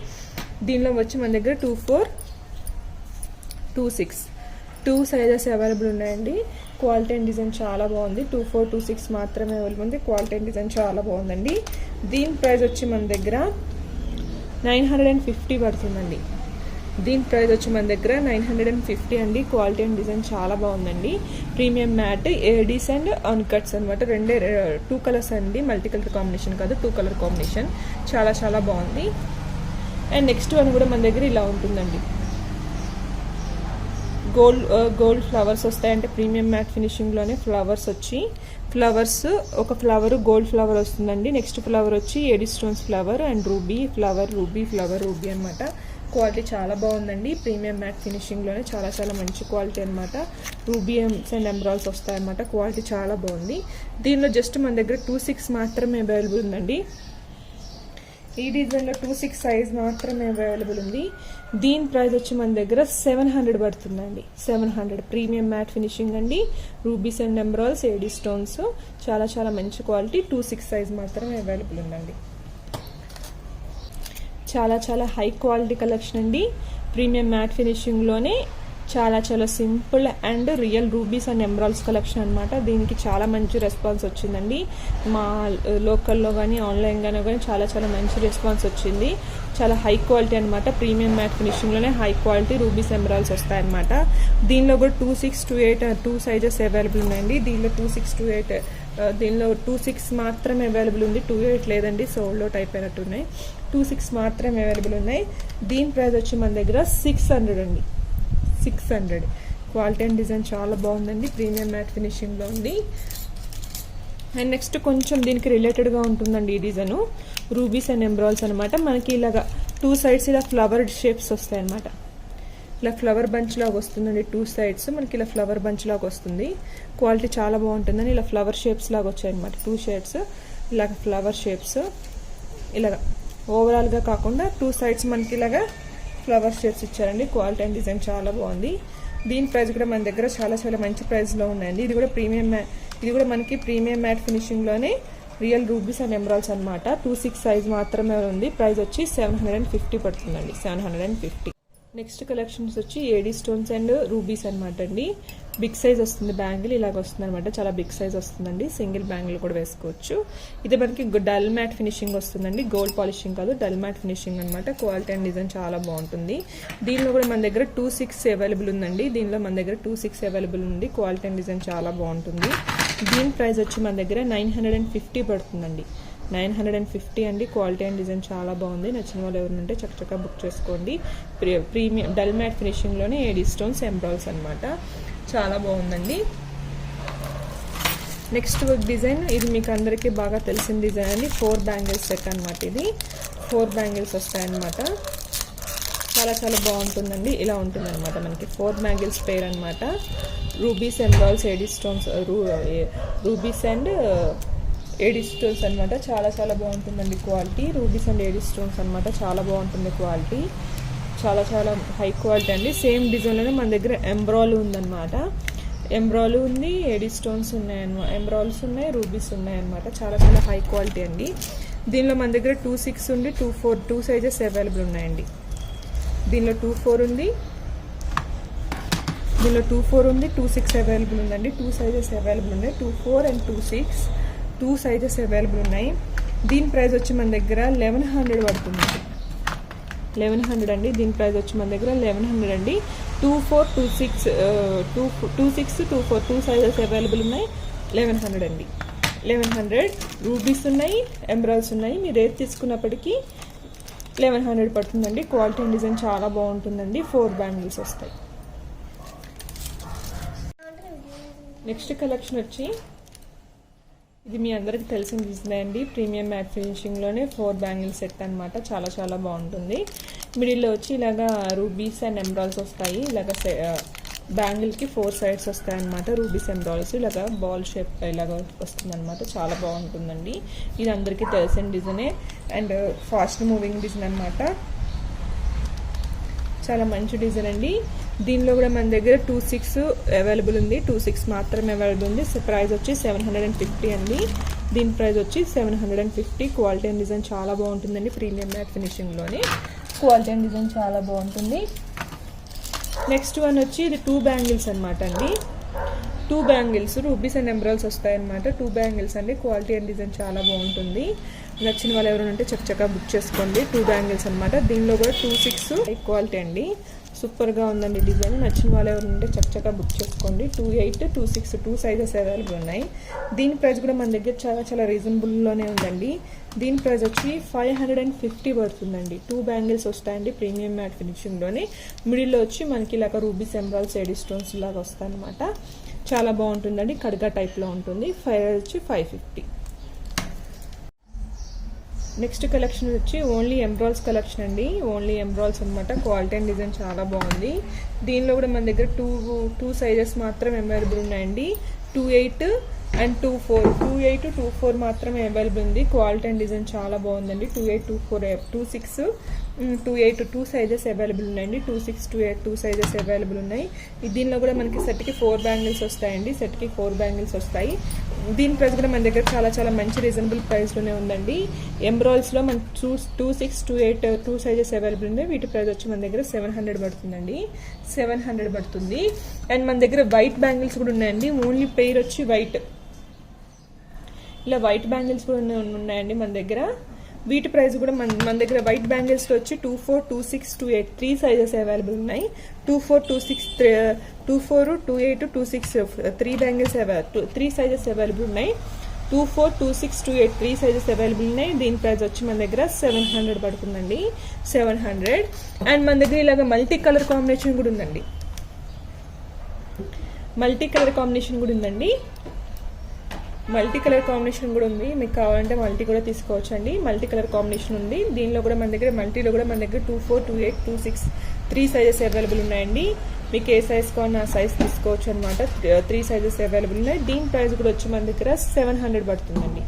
దీనిలో వచ్చి మన దగ్గర 2426 2 సైజెస్ అవైలబుల్ ఉన్నాయండి. క్వాలిటీ అండ్ డిజైన్ చాలా బాగుంది. 2426 మాత్రమే అవైలబుల్ ఉంది. క్వాలిటీ అండ్ డిజైన్ చాలా బాగుందండి. దీని ప్రైస్ వచ్చి మన దగ్గర 950 పడుతుందండి. దీని ప్రైస్ వచ్చి మన దగ్గర 950 అండి. క్వాలిటీ అండ్ డిజైన్ చాలా బాగుందండి. ప్రీమియం మ్యాట్ ఏడీస్ అండ్ అన్కట్స్ అనమాట. 2 కలర్స్ అండి, మల్టీ కలర్ కాంబినేషన్ కాదు, 2 కలర్ కాంబినేషన్. చాలా చాలా బాగుంది. అండ్ నెక్స్ట్ వన్ కూడా మన దగ్గర ఇలా ఉంటుందండి. గోల్డ్ ఫ్లవర్స్ వస్తాయంటే ప్రీమియం మ్యాట్ ఫినిషింగ్లోనే ఫ్లవర్స్ వచ్చి ఒక ఫ్లవర్ గోల్డ్ ఫ్లవర్ వస్తుందండి. నెక్స్ట్ ఫ్లవర్ వచ్చి AD stones flower and ruby flower అనమాట. క్వాలిటీ చాలా బాగుందండి. ప్రీమియం మ్యాట్ ఫినిషింగ్లోనే చాలా చాలా మంచి క్వాలిటీ అనమాట. రూబీఎమ్స్ అండ్ ఎమరాల్డ్స్ వస్తాయన్నమాట. క్వాలిటీ చాలా బాగుంది. దీనిలో జస్ట్ మన దగ్గర 26 మాత్రమే అవైలబుల్ ఉందండి. ఈ డిజైన్లో 26 సైజ్ మాత్రమే అవైలబుల్ ఉంది. దీని ప్రైస్ వచ్చి మన దగ్గర 700 పడుతుందండి. 700 ప్రీమియం మ్యాట్ ఫినిషింగ్ అండి. Rubies and emeralds AD stones చాలా చాలా మంచి క్వాలిటీ. 26 సైజ్ మాత్రమే అవైలబుల్ ఉందండి. చాలా చాలా హై క్వాలిటీ కలెక్షన్ అండి. ప్రీమియం మ్యాట్ ఫినిషింగ్లోనే చాలా చాలా simple and real rubies and emeralds collection అనమాట. దీనికి చాలా మంచి రెస్పాన్స్ వచ్చిందండి. మా లోకల్లో కానీ ఆన్లైన్గానే కానీ చాలా చాలా మంచి రెస్పాన్స్ వచ్చింది. చాలా హై క్వాలిటీ అనమాట. ప్రీమియం మ్యాట్ ఫినిషింగ్లోనే హై క్వాలిటీ రూబీస్ ఎమరాల్డ్స్ వస్తాయన్నమాట. దీనిలో కూడా 2628 2 సైజెస్ అవైలబుల్ ఉన్నాయండి. దీనిలో 2628 దీనిలో 26 మాత్రమే అవైలబుల్ ఉంది. 28 లేదండి, సోల్డ్ అవుట్ అయిపోయినట్టున్నాయి. 26 మాత్రమే అవైలబుల్ ఉన్నాయి. దీని ప్రైస్ వచ్చి మన దగ్గర 600 అండి. 600 క్వాలిటీ అండ్ డిజైన్ చాలా బాగుందండి. ప్రీమియం మ్యాట్ ఫినిషింగ్లో ఉంది. అండ్ నెక్స్ట్ కొంచెం దీనికి రిలేటెడ్గా ఉంటుందండి ఈ డిజైన్. రూబీస్ అండ్ ఎమరాల్డ్స్ అనమాట. మనకి ఇలాగా 2 సైడ్స్ ఇలా ఫ్లవర్ షేప్స్ వస్తాయన్నమాట. ఇలా ఫ్లవర్ బంచ్ లాగా వస్తుందండి. 2 సైడ్స్ మనకి ఇలా ఫ్లవర్ బంచ్ లాగా వస్తుంది. క్వాలిటీ చాలా బాగుంటుందని ఇలా ఫ్లవర్ షేప్స్ లాగా వచ్చాయన్నమాట. 2 షేడ్స్ ఇలాగ ఫ్లవర్ షేప్స్ ఇలాగ ఓవరాల్గా కాకుండా 2 సైడ్స్ మనకి ఇలాగా ఫ్లవర్ షేప్స్ ఇచ్చారండి. క్వాలిటీ అండ్ డిజైన్ చాలా బాగుంది. దీని ప్రైస్ కూడా మన దగ్గర చాలా చాలా మంచి ప్రైస్లో ఉన్నాయండి. ఇది కూడా మనకి ప్రీమియం మ్యాట్ ఫినిషింగ్లోనే రియల్ రూబీస్ అండ్ ఎమరాల్డ్స్ అనమాట. 26 సైజ్ మాత్రమే ఉంది. ప్రైస్ వచ్చి 750 పడుతుందండి. 750. నెక్స్ట్ కలెక్షన్స్ వచ్చి ఏడీ స్టోన్స్ అండ్ రూబీస్ అనమాట అండి. బిగ్ సైజ్ వస్తుంది. బ్యాంగిల్ ఇలాగ వస్తుంది అనమాట. చాలా బిగ్ సైజ్ వస్తుందండి. సింగిల్ బ్యాంగిల్ కూడా వేసుకోవచ్చు. ఇది మనకి డల్ మ్యాట్ ఫినిషింగ్ వస్తుందండి. గోల్డ్ పాలిషింగ్ కాదు, డల్ మ్యాట్ ఫినిషింగ్ అనమాట. క్వాలిటీ అండ్ డిజైన్ చాలా బాగుంటుంది. దీనిలో కూడా మన దగ్గర 26 అవైలబుల్ ఉందండి. దీనిలో మన దగ్గర 26 అవైలబుల్ ఉంది. క్వాలిటీ అండ్ డిజైన్ చాలా బాగుంటుంది. దీని ప్రైస్ వచ్చి మన దగ్గర 950 పడుతుందండి. 950 అండి. క్వాలిటీ అండ్ డిజైన్ చాలా బాగుంది. నచ్చిన వాళ్ళు ఎవరుంటే చక్కచక్క బుక్ చేసుకోండి. ప్రీమియం డల్ మ్యాట్ ఫినిషింగ్లోనే ఏడీ స్టోన్స్ ఎమరాల్డ్స్ అనమాట. చాలా బాగుందండి. నెక్స్ట్ డిజైన్ ఇది మీకు అందరికీ బాగా తెలిసిన డిజైన్ అండి. 4 బ్యాంగిల్స్ సెట్ అనమాట. ఇది 4 బ్యాంగిల్స్ వస్తాయన్నమాట. చాలా చాలా బాగుంటుందండి. ఇలా ఉంటుంది అనమాట. మనకి 4 బ్యాంగిల్స్ పేర్ అనమాట. Rubies emeralds AD stones rubies and AD stones అనమాట. చాలా చాలా బాగుంటుందండి quality. Rubies and AD stones అనమాట. చాలా బాగుంటుంది క్వాలిటీ. చాలా చాలా హై క్వాలిటీ అండి. సేమ్ డిజైన్లోనే మన దగ్గర ఎంబ్రాయిడరీ ఉందన్నమాట. ఎంబ్రాయిడరీ ఉంది, ఏడీ స్టోన్స్ ఉన్నాయన్నమాట, ఎంబ్రాయిడరీస్ ఉన్నాయి, రూబీస్ ఉన్నాయన్నమాట. చాలా చాలా హై క్వాలిటీ అండి. దీనిలో మన దగ్గర 26 ఉంది, 24 2 సైజెస్ అవైలబుల్ ఉన్నాయండి. దీనిలో 24 ఉంది, దీనిలో 24 ఉంది, 26 అవైలబుల్ ఉందండి. 2 సైజెస్ అవైలబుల్ ఉన్నాయి. 24 అండ్ 26 2 సైజెస్ అవైలబుల్ ఉన్నాయి. దీని ప్రైస్ వచ్చి మన దగ్గర 1100 పడుతుంది. 1100 అండి. దీని ప్రైస్ వచ్చి మన దగ్గర 1100 అండి. 24 26 26 24 2 సైజెస్ అవైలబుల్ ఉన్నాయి. 1100 అండి. 1100 రూబీస్ ఉన్నాయి, ఎంబ్రాయిడరీస్ ఉన్నాయి. మీరు రేట్ తీసుకున్నప్పటికీ 1100 పడుతుందండి. క్వాలిటీ అండ్ డిజైన్ చాలా బాగుంటుందండి. 4 బ్యాంగిల్స్ వస్తాయి. నెక్స్ట్ కలెక్షన్ వచ్చి ఇది మీ అందరికి తెలిసిన డిజైన్ అండి. ప్రీమియం మ్యాట్ ఫినిషింగ్లోనే 4 బ్యాంగిల్ సెట్ అనమాట. చాలా చాలా బాగుంటుంది. మిడిల్లో వచ్చి ఇలాగా రూబీస్ అండ్ ఎమరాల్డ్స్ వస్తాయి. ఇలాగ బ్యాంగిల్కి 4 సైడ్స్ వస్తాయి అనమాట. రూబీస్ ఎమరాల్డ్స్ ఇలాగా బాల్ షేప్ ఇలాగ వస్తుంది అనమాట. చాలా బాగుంటుందండి. ఇది అందరికీ తెలిసిన డిజైనే అండ్ ఫాస్ట్ మూవింగ్ డిజైన్ అనమాట. చాలా మంచి డిజైన్ అండి. దీనిలో కూడా మన దగ్గర 2/6 అవైలబుల్ ఉంది. 2/6 మాత్రమే అవైలబుల్ ఉంది. ప్రైస్ వచ్చి 750 అండి. దీని ప్రైస్ వచ్చి 750. క్వాలిటీ అండ్ డిజైన్ చాలా బాగుంటుందండి. ప్రీమియం మ్యాట్ ఫినిషింగ్లోనే క్వాలిటీ అండ్ డిజైన్ చాలా బాగుంటుంది. నెక్స్ట్ వన్ వచ్చి ఇది 2 బ్యాంగిల్స్ అనమాట అండి. 2 బ్యాంగిల్స్ రూబీస్ అండ్ ఎమరాల్డ్స్ వస్తాయి అనమాట. 2 బ్యాంగిల్స్ అండి. క్వాలిటీ అండ్ డిజైన్ చాలా బాగుంటుంది. నచ్చిన వాళ్ళు ఎవరైనా ఉంటే చక్కగా బుక్ చేసుకోండి. 2 బ్యాంగిల్స్ అనమాట. దీనిలో కూడా 2/6 క్వాలిటీ అండి. సూపర్గా ఉందండి డిజైన్. నచ్చిన వాళ్ళు ఎవరు ఉంటే చక్కగా బుక్ చేసుకోండి. 2/8, 2/6 2 సైజెస్ అవైలబుల్ ఉన్నాయి. దీని ప్రైస్ కూడా మన దగ్గర చాలా చాలా రీజనబుల్లోనే ఉందండి. దీని ప్రైస్ వచ్చి 550 పడుతుందండి. 2 బ్యాంగిల్స్ వస్తాయండి ప్రీమియం మ్యాట్ ఫినిషింగ్లోనే. మిడిల్లో వచ్చి మనకి ఇలాగ రూబీస్ ఎమరాల్డ్స్ ఎడీ స్టోన్స్ లాగా వస్తాయి అనమాట. చాలా బాగుంటుందండి. కడగా టైప్లో ఉంటుంది. 550. నెక్స్ట్ కలెక్షన్ వచ్చి ఓన్లీ ఎమరాల్డ్స్ కలెక్షన్ అండి. ఓన్లీ ఎమరాల్డ్స్ అనమాట. క్వాలిటీ అండ్ డిజైన్ చాలా బాగుంది. దీనిలో కూడా మన దగ్గర టూ సైజెస్ మాత్రం అవైలబుల్ ఉన్నాయండి. 2/8 అండ్ 2/4. 2/8, 2/4 మాత్రమే అవైలబుల్ ఉంది. క్వాలిటీ అండ్ డిజైన్ చాలా బాగుందండి. 2/8, 2/4, 2/6, 2/8 2 సైజెస్ అవైలబుల్ ఉన్నాయండి. 2/6, 2/8 2 సైజెస్ అవైలబుల్ ఉన్నాయి. దీనిలో కూడా మనకి సెట్కి 4 బ్యాంగిల్స్ వస్తాయండి. సెట్కి 4 బ్యాంగిల్స్ వస్తాయి. దీని ప్రైస్ కూడా మన దగ్గర చాలా చాలా మంచి రీజనబుల్ ప్రైస్లోనే ఉందండి. ఎమరాల్డ్స్లో మన 2/6, 2/8 2 సైజెస్ అవైలబుల్ ఉన్నాయి. వీటి ప్రైస్ వచ్చి మన దగ్గర 700 పడుతుందండి. 700 పడుతుంది. అండ్ మన దగ్గర వైట్ బ్యాంగిల్స్ కూడా ఉన్నాయండి. ఓన్లీ పెయిర్ వచ్చి వైట్. ఇలా వైట్ బ్యాంగిల్స్ కూడా ఉన్నాయండి మన దగ్గర. వీటి ప్రైస్ కూడా మన దగ్గర వైట్ బ్యాంగిల్స్లో వచ్చి 2/4, 2/6, 2/8 3 సైజెస్ అవైలబుల్ ఉన్నాయి. 2/4, 2/6, 2/4, 2/8, 2/6 3 బ్యాంగిల్స్ 3 సైజెస్ అవైలబుల్ ఉన్నాయి. 2/4, 2/6, 2/8 3 సైజెస్ అవైలబుల్ ఉన్నాయి. దీని ప్రైస్ వచ్చి మన దగ్గర 700 పడుతుందండి. 700. అండ్ మన దగ్గర ఇలాగ మల్టీ కలర్ కాంబినేషన్ కూడా ఉందండి. మల్టీ కలర్ కాంబినేషన్ కూడా ఉంది. మీకు కావాలంటే మల్టీ కూడా తీసుకోవచ్చు అండి. మల్టీ కలర్ కాంబినేషన్ ఉంది. దీనిలో కూడా మన దగ్గర మల్టీలో కూడా మన దగ్గర 2/4, 2/8, 2/6 3 సైజెస్ అవైలబుల్ ఉన్నాయండి. మీకు ఏ సైజ్ కావాలన్నా ఆ సైజ్ తీసుకోవచ్చు అనమాట. 3 సైజెస్ అవైలబుల్ ఉన్నాయి. దీని ప్రైస్ కూడా వచ్చి మన దగ్గర 700 పడుతుందండి.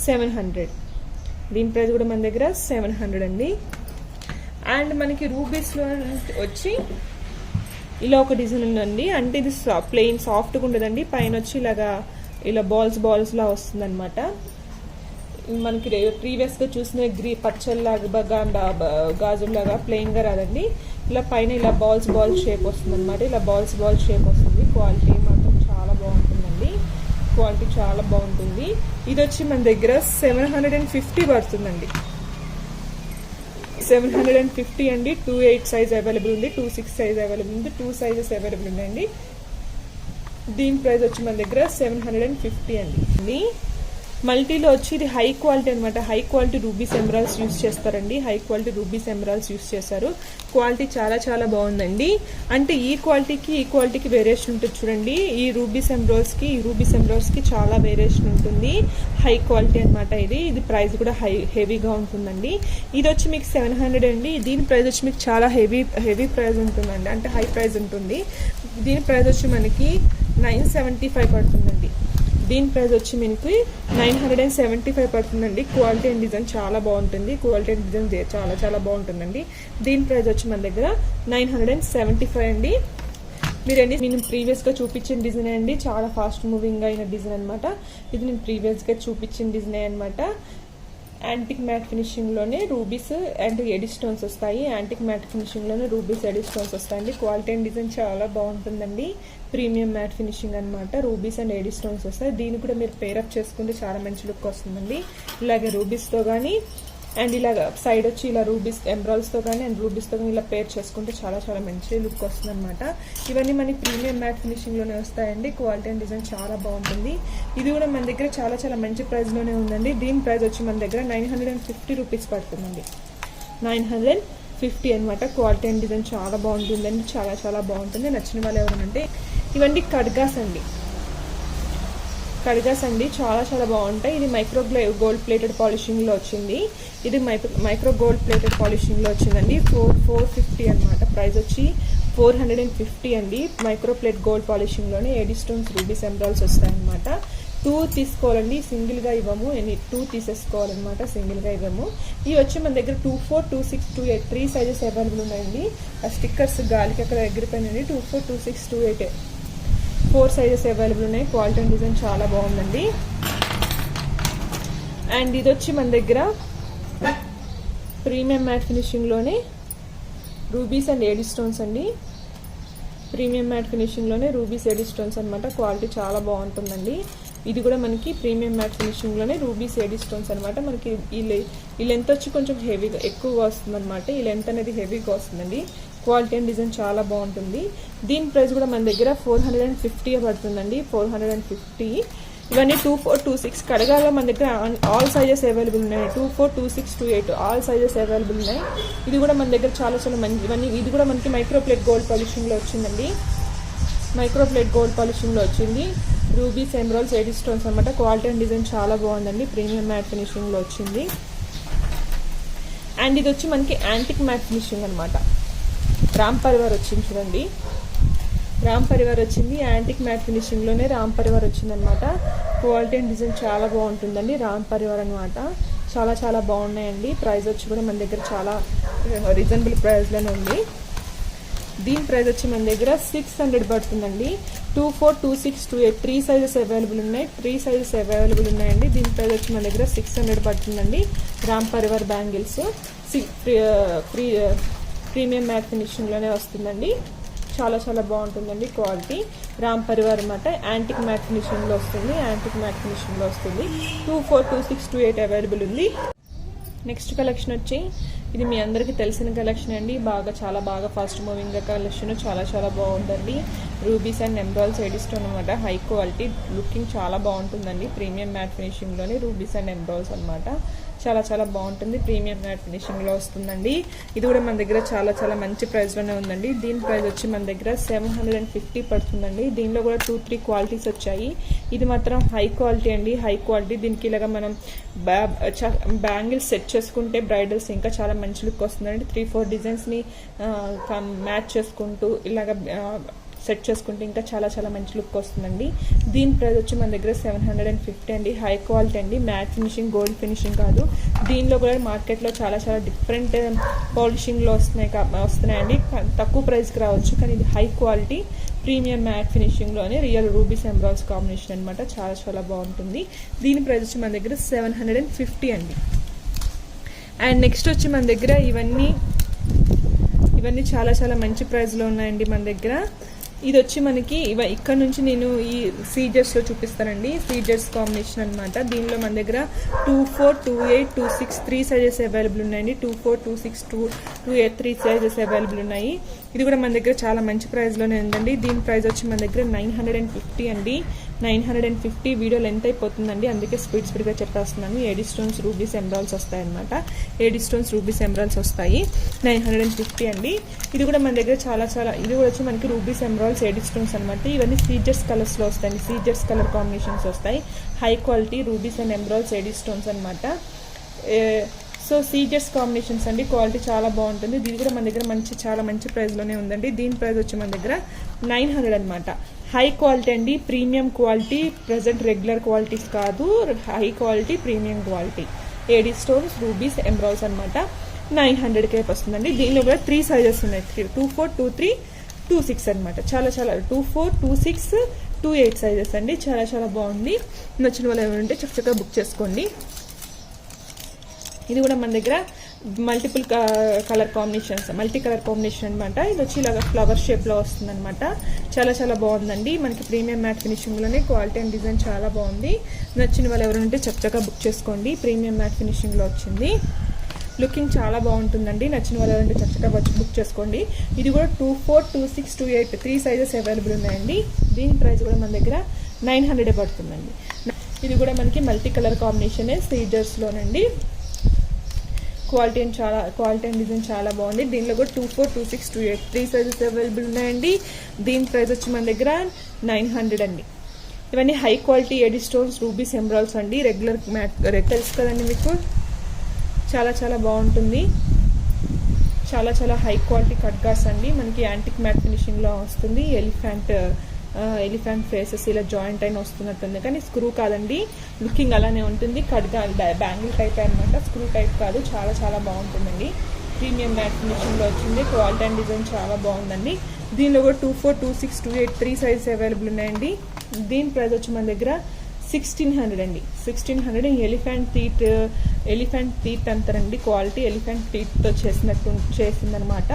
700. దీని ప్రైస్ కూడా మన దగ్గర 700 అండి. అండ్ మనకి రూబీస్లో వచ్చి ఇలా ఒక డిజైన్ ఉందండి. అంటే ఇది ప్లెయిన్ సాఫ్ట్గా ఉండదండి. పైన వచ్చి ఇలా బాల్స్ లా వస్తుంది అనమాట. మనకి ప్రీవియస్గా చూసిన పచ్చల్లాగా గాజుల్లాగా ప్లెయిన్గా రాదండి. ఇలా పైన ఇలా బాల్స్ షేప్ వస్తుంది అనమాట. ఇలా బాల్స్ షేప్ వస్తుంది. క్వాలిటీ మాత్రం చాలా బాగుంటుందండి. క్వాలిటీ చాలా బాగుంటుంది. ఇది వచ్చి మన దగ్గర 750 పడుతుందండి. 750 అండి. 2/8 సైజ్ అవైలబుల్ ఉంది. 2/6 సైజ్ అవైలబుల్ ఉంది. 2 సైజెస్ అవైలబుల్ ఉన్నాయండి. దీని ప్రైస్ వచ్చి మన దగ్గర 750 అండి. మల్టీలో వచ్చి ఇది హై క్వాలిటీ అనమాట. High quality rubies emeralds use చేస్తారండి. High quality rubies emeralds use చేస్తారు. క్వాలిటీ చాలా చాలా బాగుందండి. అంటే ఈ క్వాలిటీకి వేరియేషన్ ఉంటుంది చూడండి. ఈ రూబీస్ ఎమరాల్డ్స్కి చాలా వేరియేషన్ ఉంటుంది. హై క్వాలిటీ అనమాట. ఇది ప్రైస్ కూడా హెవీగా ఉంటుందండి. ఇది వచ్చి మీకు 700 అండి. దీని ప్రైస్ వచ్చి మీకు చాలా హెవీ ప్రైస్ ఉంటుందండి. అంటే హై ప్రైస్ ఉంటుంది. దీని ప్రైస్ వచ్చి మనకి 975 పడుతుందండి. దీని ప్రైస్ వచ్చి మనకి 975 పడుతుందండి. క్వాలిటీ అండ్ డిజైన్ చాలా బాగుంటుంది. క్వాలిటీ అండ్ డిజైన్ చాలా చాలా బాగుంటుందండి. దీని ప్రైస్ వచ్చి మన దగ్గర 975 అండి. నేను ప్రీవియస్గా చూపించిన డిజైన్ అండి. చాలా ఫాస్ట్ మూవింగ్ అయిన డిజైన్ అనమాట. ఇది నేను ప్రీవియస్గా చూపించిన డిజైన్ అనమాట. యాంటిక్ మ్యాట్ ఫినిషింగ్లోనే రూబీస్ అండ్ ఎడీ స్టోన్స్ వస్తాయి. యాంటిక్ మ్యాట్ ఫినిషింగ్లోనే రూబీస్ ఎడీ స్టోన్స్ వస్తాయండి. క్వాలిటీ అండ్ డిజైన్ చాలా బాగుంటుందండి. ప్రీమియం మ్యాట్ ఫినిషింగ్ అనమాట. రూబీస్ అండ్ ఎడీ స్టోన్స్ వస్తాయి. దీన్ని కూడా మీరు పేరప్ చేసుకుంటే చాలా మంచి లుక్ వస్తుందండి. ఇలాగే రూబీస్తో కానీ అండ్ ఇలాగ సైడ్ వచ్చి ఇలా రూబీస్ ఎమరాల్డ్స్తో కానీ అండ్ రూబీస్తో కానీ ఇలా పేర్ చేసుకుంటే చాలా చాలా మంచి లుక్ వస్తుంది అనమాట. ఇవన్నీ మనకి ప్రీమియం మ్యాట్ ఫినిషింగ్లోనే వస్తాయండి. క్వాలిటీ అండ్ డిజైన్ చాలా బాగుంటుంది. ఇది కూడా మన దగ్గర చాలా చాలా మంచి ప్రైస్లోనే ఉందండి. దీని ప్రైస్ వచ్చి మన దగ్గర 950 రూపీస్ పడుతుందండి. 950 అనమాట. క్వాలిటీ అండ్ డిజైన్ చాలా బాగుంటుందండి. చాలా చాలా బాగుంటుంది. నచ్చిన వాళ్ళు ఎవరంటే ఇవన్నీ కడ్గాస్ అండి. కడిగాస్ అండి, చాలా చాలా బాగుంటాయి. ఇది మైక్రో గోల్డ్ ప్లేటెడ్ పాలిషింగ్లో వచ్చింది. ఇది మైక్రో గోల్డ్ ప్లేటెడ్ పాలిషింగ్లో వచ్చిందండి. 450 అనమాట. ప్రైస్ వచ్చి 450 అండి. మైక్రో ప్లేట్ గోల్డ్ పాలిషింగ్లోనే ఏడి స్టోన్స్, రూబీస్, ఎమరాల్డ్స్ వస్తాయన్నమాట. 2 తీసుకోవాలండి, సింగిల్గా ఇవ్వము. 2 తీసేసుకోవాలన్నమాట, సింగిల్గా ఇవ్వము. ఇవి వచ్చి మన దగ్గర 24, 26, 28 3 సైజెస్ అవైలబుల్ ఉన్నాయండి. ఆ స్టిక్కర్స్ గాలికి అక్కడ ఎగిరిపోయినండి. 24, 26, 28 4 సైజెస్ అవైలబుల్ ఉన్నాయి. క్వాలిటీ అండ్ డిజైన్ చాలా బాగుందండి. అండ్ ఇది వచ్చి మన దగ్గర ప్రీమియం మ్యాట్ ఫినిషింగ్లోనే రూబీస్ అండ్ ఏడి స్టోన్స్ అండి. ప్రీమియం మ్యాట్ ఫినిషింగ్లోనే రూబీస్, ఏడి స్టోన్స్ అనమాట. క్వాలిటీ చాలా బాగుంటుందండి. ఇది కూడా మనకి ప్రీమియం మ్యాట్ ఫినిషింగ్లోనే రూబీస్, ఏడి స్టోన్స్ అనమాట. మనకి ఈ లెంత్ వచ్చి కొంచెం హెవీగా ఎక్కువగా వస్తుంది అనమాట. ఈ లెంత్ అనేది హెవీగా వస్తుందండి. క్వాలిటీ అండ్ డిజైన్ చాలా బాగుంటుంది. దీని ప్రైస్ కూడా మన దగ్గర 450 పడుతుందండి. 450. ఇవన్నీ 24, 26 కడగాలో మన దగ్గర ఆల్ సైజెస్ అవైలబుల్ ఉన్నాయి. 24, 26, 28 ఆల్ సైజెస్ అవైలబుల్ ఉన్నాయి. ఇది కూడా మన దగ్గర చాలా చాలా మంచి ఇది కూడా మనకి మైక్రో ప్లేట్ గోల్డ్ పాలిషింగ్లో వచ్చిందండి. మైక్రో ప్లేట్ గోల్డ్ పాలిషింగ్లో వచ్చింది. రూబీస్, ఎమరాల్డ్స్, ఏడి స్టోన్స్ అనమాట. క్వాలిటీ అండ్ డిజైన్ చాలా బాగుందండి. ప్రీమియం మ్యాట్ ఫినిషింగ్లో వచ్చింది. అండ్ ఇది వచ్చి మనకి యాంటిక్ మ్యాట్ ఫినిషింగ్ అనమాట. రామ్ పరివార్ వచ్చింది చూడండి. రామ్ పరివార్ వచ్చింది. యాంటిక్ మ్యాట్ ఫినిషింగ్లోనే రామ్ పరివార్ వచ్చిందనమాట. క్వాలిటీ అండ్ డిజైన్ చాలా బాగుంటుందండి. రామ్ పరివార్ అనమాట. చాలా చాలా బాగున్నాయండి. ప్రైస్ వచ్చి కూడా మన దగ్గర చాలా రీజనబుల్ ప్రైస్లోనే ఉంది. దీని ప్రైస్ వచ్చి మన దగ్గర 600 పడుతుందండి. 24, 26, 28 3 సైజెస్ అవైలబుల్ ఉన్నాయి. 3 సైజెస్ అవైలబుల్ ఉన్నాయండి. దీని ప్రైస్ వచ్చి మన దగ్గర 600 పడుతుందండి. Ram Parivar bangles premium matte ఫినిషింగ్లోనే వస్తుందండి. చాలా చాలా బాగుంటుందండి క్వాలిటీ. రామ్ పరివార్ అనమాట. యాంటిక్ మ్యాట్ ఫినిషింగ్లో వస్తుంది. 24, 26, 28 అవైలబుల్ ఉంది. నెక్స్ట్ కలెక్షన్ వచ్చి ఇది మీ అందరికీ తెలిసిన కలెక్షన్ అండి. చాలా బాగా ఫాస్ట్ మూవింగ్ కలెక్షన్. చాలా చాలా బాగుంటుంది. Rubies and emeralds, A D stone అనమాట. హై క్వాలిటీ, లుకింగ్ చాలా బాగుంటుందండి. ప్రీమియం మ్యాట్ ఫినిషింగ్లోనే రూబీస్ అండ్ ఎమరాల్డ్స్ అనమాట. చాలా చాలా బాగుంటుంది. ప్రీమియం మ్యాట్ ఫినిషింగ్లో వస్తుందండి. ఇది కూడా మన దగ్గర చాలా చాలా మంచి ప్రైస్లోనే ఉందండి. దీని ప్రైస్ వచ్చి మన దగ్గర 750 పడుతుందండి. దీనిలో కూడా 2-3 క్వాలిటీస్ వచ్చాయి. ఇది మాత్రం హై క్వాలిటీ అండి. High quality. దీనికి ఇలాగా మనం బ్యాంగిల్స్ సెట్ చేసుకుంటే బ్రైడల్స్ ఇంకా చాలా మంచి లుక్ వస్తుందండి. 3-4 డిజైన్స్ని మ్యాచ్ చేసుకుంటూ ఇలాగ సెట్ చేసుకుంటే ఇంకా చాలా చాలా మంచి లుక్ వస్తుందండి. దీని ప్రైస్ వచ్చి మన దగ్గర 750 అండి. హై క్వాలిటీ అండి. మ్యాట్ ఫినిషింగ్, గోల్డ్ ఫినిషింగ్ కాదు. దీనిలో కూడా మార్కెట్లో చాలా చాలా డిఫరెంట్ పాలిషింగ్లో వస్తున్నాయండి. తక్కువ ప్రైస్కి రావచ్చు, కానీ ఇది హై క్వాలిటీ ప్రీమియం మ్యాట్ ఫినిషింగ్లోనే రియల్ రూబీస్, ఎమరాల్డ్స్ కాంబినేషన్ అనమాట. చాలా చాలా బాగుంటుంది. దీని ప్రైస్ వచ్చి మన దగ్గర 750 అండి. అండ్ నెక్స్ట్ వచ్చి మన దగ్గర ఇవన్నీ చాలా చాలా మంచి ప్రైస్లో ఉన్నాయండి మన దగ్గర. ఇది వచ్చి మనకి ఇక్కడ నుంచి నేను ఈ సీజర్స్లో చూపిస్తానండి. సీజర్స్ కాంబినేషన్ అనమాట. దీనిలో మన దగ్గర 24, 28, 26 3 సైజెస్ అవైలబుల్ ఉన్నాయండి. 24, 26, 28 3 సైజెస్ అవైలబుల్ ఉన్నాయి. ఇది కూడా మన దగ్గర చాలా మంచి ప్రైస్లోనే ఉందండి. దీని ప్రైస్ వచ్చి మన దగ్గర 950 అండి. 950. వీడియో లెంత్ అయిపోతుందండి, అందుకే స్పీడ్గా చెప్పేస్తున్నాను. ఏడి స్టోన్స్, రూబీస్, ఎమరాల్డ్స్ వస్తాయన్నమాట. ఏడి స్టోన్స్, రూబీస్, ఎమరాల్డ్స్ వస్తాయి. 950 అండి. ఇది కూడా మన దగ్గర చాలా చాలా ఇది కూడా వచ్చి మనకి రూబీస్, ఎమరాల్డ్స్, ఏడి స్టోన్స్ అనమాట. ఇవన్నీ సీజర్స్ కలర్స్లో వస్తాయి. సీజర్స్ కలర్ కాంబినేషన్స్ వస్తాయి. High quality rubies and emeralds, AD stones అనమాట. సో సీజర్స్ కాంబినేషన్స్ అండి. క్వాలిటీ చాలా బాగుంటుంది. దీని కూడా మన దగ్గర చాలా మంచి ప్రైస్లోనే ఉందండి. దీని ప్రైస్ వచ్చి మన దగ్గర 900 అనమాట. హై క్వాలిటీ అండి. Premium quality. Present regular qualities కాదు, high quality premium quality. A D stones, rubies, emeralds అనమాట. 900కే వస్తుందండి. దీనిలో కూడా 3 సైజెస్ ఉన్నాయి. 24, 23, 26 అనమాట. చాలా చాలా 24, 26, 28 సైజెస్ అండి. చాలా చాలా బాగుంది. నచ్చిన వాళ్ళు ఏమైనా చక్కగా బుక్ చేసుకోండి. ఇది కూడా మన దగ్గర మల్టీ కలర్ కాంబినేషన్ అనమాట. ఇది వచ్చి ఇలాగ ఫ్లవర్ షేప్లో వస్తుంది అనమాట. చాలా చాలా బాగుందండి. మనకి ప్రీమియం మ్యాట్ ఫినిషింగ్లోనే క్వాలిటీ అండ్ డిజైన్ చాలా బాగుంది. నచ్చిన వాళ్ళు ఎవరైనా ఉంటే చక్కగా బుక్ చేసుకోండి. ప్రీమియం మ్యాట్ ఫినిషింగ్లో వచ్చింది. లుకింగ్ చాలా బాగుంటుందండి. నచ్చిన వాళ్ళు ఎవరైనా చక్కగా బుక్ చేసుకోండి. ఇది కూడా 24, 26, 28 3 సైజెస్ అవైలబుల్ ఉన్నాయండి. దీని ప్రైస్ కూడా మన దగ్గర 900 పడుతుందండి. ఇది కూడా మనకి మల్టీ కలర్ కాంబినేషనే సీజర్స్లోనండి. క్వాలిటీ అండ్ డిజైన్ చాలా బాగుంది. దీనిలో కూడా 24, 26, 28 3 సైజెస్ అవైలబుల్ ఉన్నాయండి. దీని ప్రైస్ వచ్చి మన దగ్గర 900 అండి. ఇవన్నీ high quality AD stones rubies ఎంబ్రాయిడ్స్ అండి. రెగ్యులర్ మ్యాట్ తెలుసు కదండి మీకు, చాలా చాలా బాగుంటుంది. చాలా చాలా హై క్వాలిటీ కట్గాస్ అండి. మనకి యాంటిక్ మ్యాట్ ఫినిషింగ్లో వస్తుంది. ఎలిఫెంట్ ఫేసెస్ ఇలా జాయింట్ అయిన వస్తున్నట్టుంది, కానీ స్క్రూ కాదండి, లుకింగ్ అలానే ఉంటుంది. కట్గా బ్యాంగిల్ టైప్ అనమాట, స్క్రూ టైప్ కాదు. చాలా చాలా బాగుంటుందండి. ప్రీమియం మ్యాట్ ఫినిషింగ్లో వచ్చింది. క్వాలిటీ అండ్ డిజైన్ చాలా బాగుందండి. దీనిలో కూడా 24, 26, 28 3 సైజెస్ అవైలబుల్ ఉన్నాయండి. దీని ప్రైస్ వచ్చి మన దగ్గర 1600 అండి. 1600 ఎలిఫెంట్ టీత్ అంటారండి. క్వాలిటీ ఎలిఫెంట్ టీత్తో చేసిందనమాట.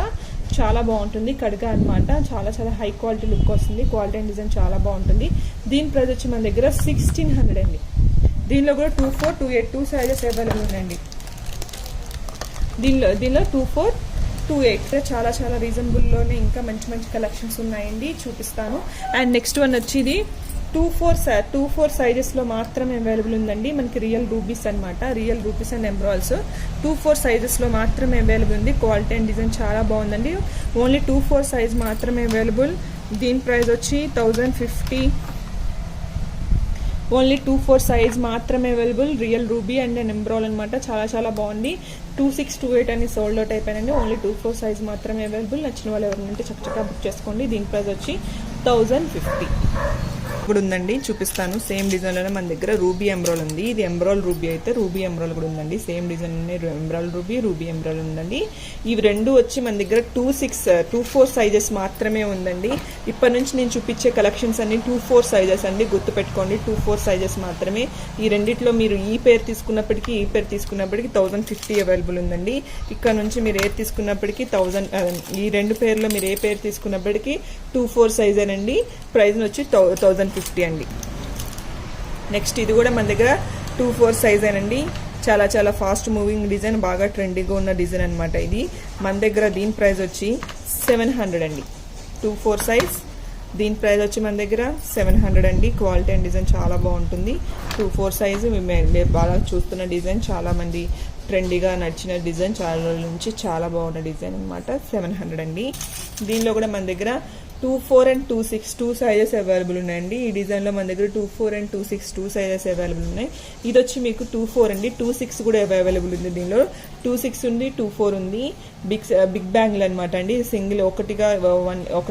చాలా బాగుంటుంది. కడగా అనమాట. చాలా చాలా హై క్వాలిటీ లుక్ వస్తుంది. క్వాలిటీ అండ్ డిజైన్ చాలా బాగుంటుంది. దీని ప్రైస్ వచ్చి మన దగ్గర 1600 అండి. దీనిలో కూడా 24, 28 2 సైజెస్ అవైలబుల్ ఉన్నాయండి. దీనిలో 24, 28 చాలా చాలా రీజనబుల్లోనే ఇంకా మంచి మంచి కలెక్షన్స్ ఉన్నాయండి, చూపిస్తాను. అండ్ నెక్స్ట్ వన్ వచ్చి ఇది 24 సైజెస్లో మాత్రమే అవైలబుల్ ఉందండి. మనకి రియల్ రూబీస్ అనమాట. రియల్ రూబీస్ అండ్ ఎంబ్రాయిడ్స్ 24 సైజెస్లో మాత్రమే అవైలబుల్ ఉంది. క్వాలిటీ అండ్ డిజైన్ చాలా బాగుందండి. ఓన్లీ 24 సైజ్ మాత్రమే అవైలబుల్. దీని ప్రైస్ వచ్చి 1050. ఓన్లీ 24 సైజ్ మాత్రమే అవైలబుల్. రియల్ రూబీ అండ్ ఎంబ్రాయిడ్ అనమాట. చాలా చాలా బాగుంది. 26, 28 అని సోల్డ్ అవుట్ అయిపోయినండి. ఓన్లీ 24 సైజ్ మాత్రమే అవైలబుల్. నచ్చిన వాళ్ళు ఎవరినంటే చక్కగా బుక్ చేసుకోండి. దీని ప్రైస్ వచ్చి 1050 కూడా ఉందండి, చూపిస్తాను. సేమ్ డిజైన్లోనే మన దగ్గర రూబీ ఎంబ్రాయిడ్ ఉంది. ఇది ఎంబ్రాయిడ్ రూబీ అయితే రూబీ ఎంబ్రాయిడ్ కూడా ఉందండి. సేమ్ డిజైన్ ఎంబ్రాయిడ్ రూబీ ఎంబ్రాయిడ్ ఉందండి. ఇవి రెండు వచ్చి మన దగ్గర 24 సైజెస్ మాత్రమే ఉందండి. ఇప్పటి నుంచి నేను చూపించే కలెక్షన్స్ అన్ని 24 సైజెస్ అండి, గుర్తుపెట్టుకోండి. 24 సైజెస్ మాత్రమే. ఈ రెండిట్లో మీరు ఈ పేరు తీసుకున్నప్పటికీ 1050 అవైలబుల్ ఉందండి. ఇక్కడ నుంచి మీరు ఏది తీసుకున్నప్పటికీ 1000. ఈ రెండు పేర్లో మీరు ఏ పేరు తీసుకున్నప్పటికీ 24 సైజేనండి. ప్రైస్ వచ్చి 1050 అండి. నెక్స్ట్ ఇది కూడా మన దగ్గర 24 సైజేనండి. చాలా చాలా ఫాస్ట్ మూవింగ్ డిజైన్, బాగా ట్రెండీగా ఉన్న డిజైన్ అనమాట ఇది మన దగ్గర. దీని ప్రైస్ వచ్చి 700 అండి. 24 సైజ్. దీని ప్రైస్ వచ్చి మన దగ్గర 700 అండి. క్వాలిటీ అండ్ డిజైన్ చాలా బాగుంటుంది. 24 సైజు మీరు బాగా చూస్తున్న డిజైన్, చాలా మంది ట్రెండీగా నడిచిన డిజైన్, చాలా రోజుల నుంచి చాలా బాగున్న డిజైన్ అనమాట. 700 అండి. దీనిలో కూడా మన దగ్గర 24 and 26 2 సైజెస్ అవైలబుల్ ఉన్నాయండి. ఈ డిజైన్లో మన దగ్గర 24 and 26 2 సైజెస్ అవైలబుల్ ఉన్నాయి. ఇది వచ్చి మీకు 24 అండి. 26 కూడా అవైలబుల్ ఉంది. దీనిలో 26 ఉంది, 24 ఉంది. బిగ్ బ్యాంగిల్ అనమాట అండి. సింగిల్ ఒకటి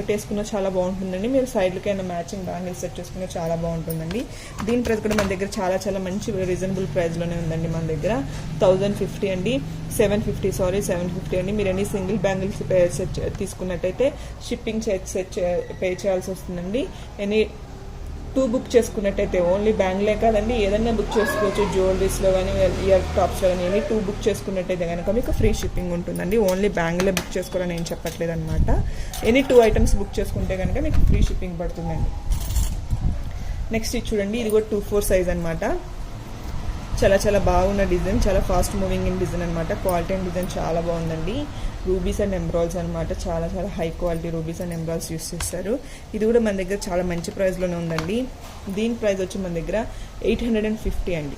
వేసుకున్న చాలా బాగుంటుందండి. మీరు సైడ్లకి అయినా మ్యాచింగ్ బ్యాంగిల్ సెట్ చేసుకున్న చాలా బాగుంటుందండి. దీని ప్రైస్ కూడా మన దగ్గర చాలా చాలా మంచి రీజనబుల్ ప్రైస్లోనే ఉందండి. మన దగ్గర 1050 అండి. 750 అండి. మీరు ఎన్ని సింగిల్ బ్యాంగిల్స్ సెట్ తీసుకున్నట్టయితే షిప్పింగ్ పే చేయాల్సి వస్తుందండి. ఎనీ 2 బుక్ చేసుకున్నట్టయితే, ఓన్లీ బ్యాంగిలే కాదండి, ఏదైనా బుక్ చేసుకోవచ్చు. జ్యువెలరీస్లో కానీ ఇయర్ టాప్స్లో కానీ ఎనీ 2 బుక్ చేసుకున్నట్టయితే కనుక మీకు ఫ్రీ షిప్పింగ్ ఉంటుందండి. ఓన్లీ బ్యాంగిలే బుక్ చేసుకోవాలని ఏం చెప్పట్లేదు అనమాట. ఎనీ 2 ఐటమ్స్ బుక్ చేసుకుంటే కనుక మీకు ఫ్రీ షిప్పింగ్ పడుతుందండి. నెక్స్ట్ ఇది చూడండి. ఇది కూడా 24 సైజ్ అనమాట. చాలా చాలా బాగున్న డిజైన్, చాలా ఫాస్ట్ మూవింగ్ ఇన్ డిజైన్ అనమాట. క్వాలిటీ అండ్ డిజైన్ చాలా బాగుందండి. రూబీస్ అండ్ ఎంబ్రాయిడ్స్ అనమాట. చాలా చాలా high quality rubies and embroids use చేస్తారు. ఇది కూడా మన దగ్గర చాలా మంచి ప్రైస్లోనే ఉందండి. దీని ప్రైస్ వచ్చి మన దగ్గర 850 అండి.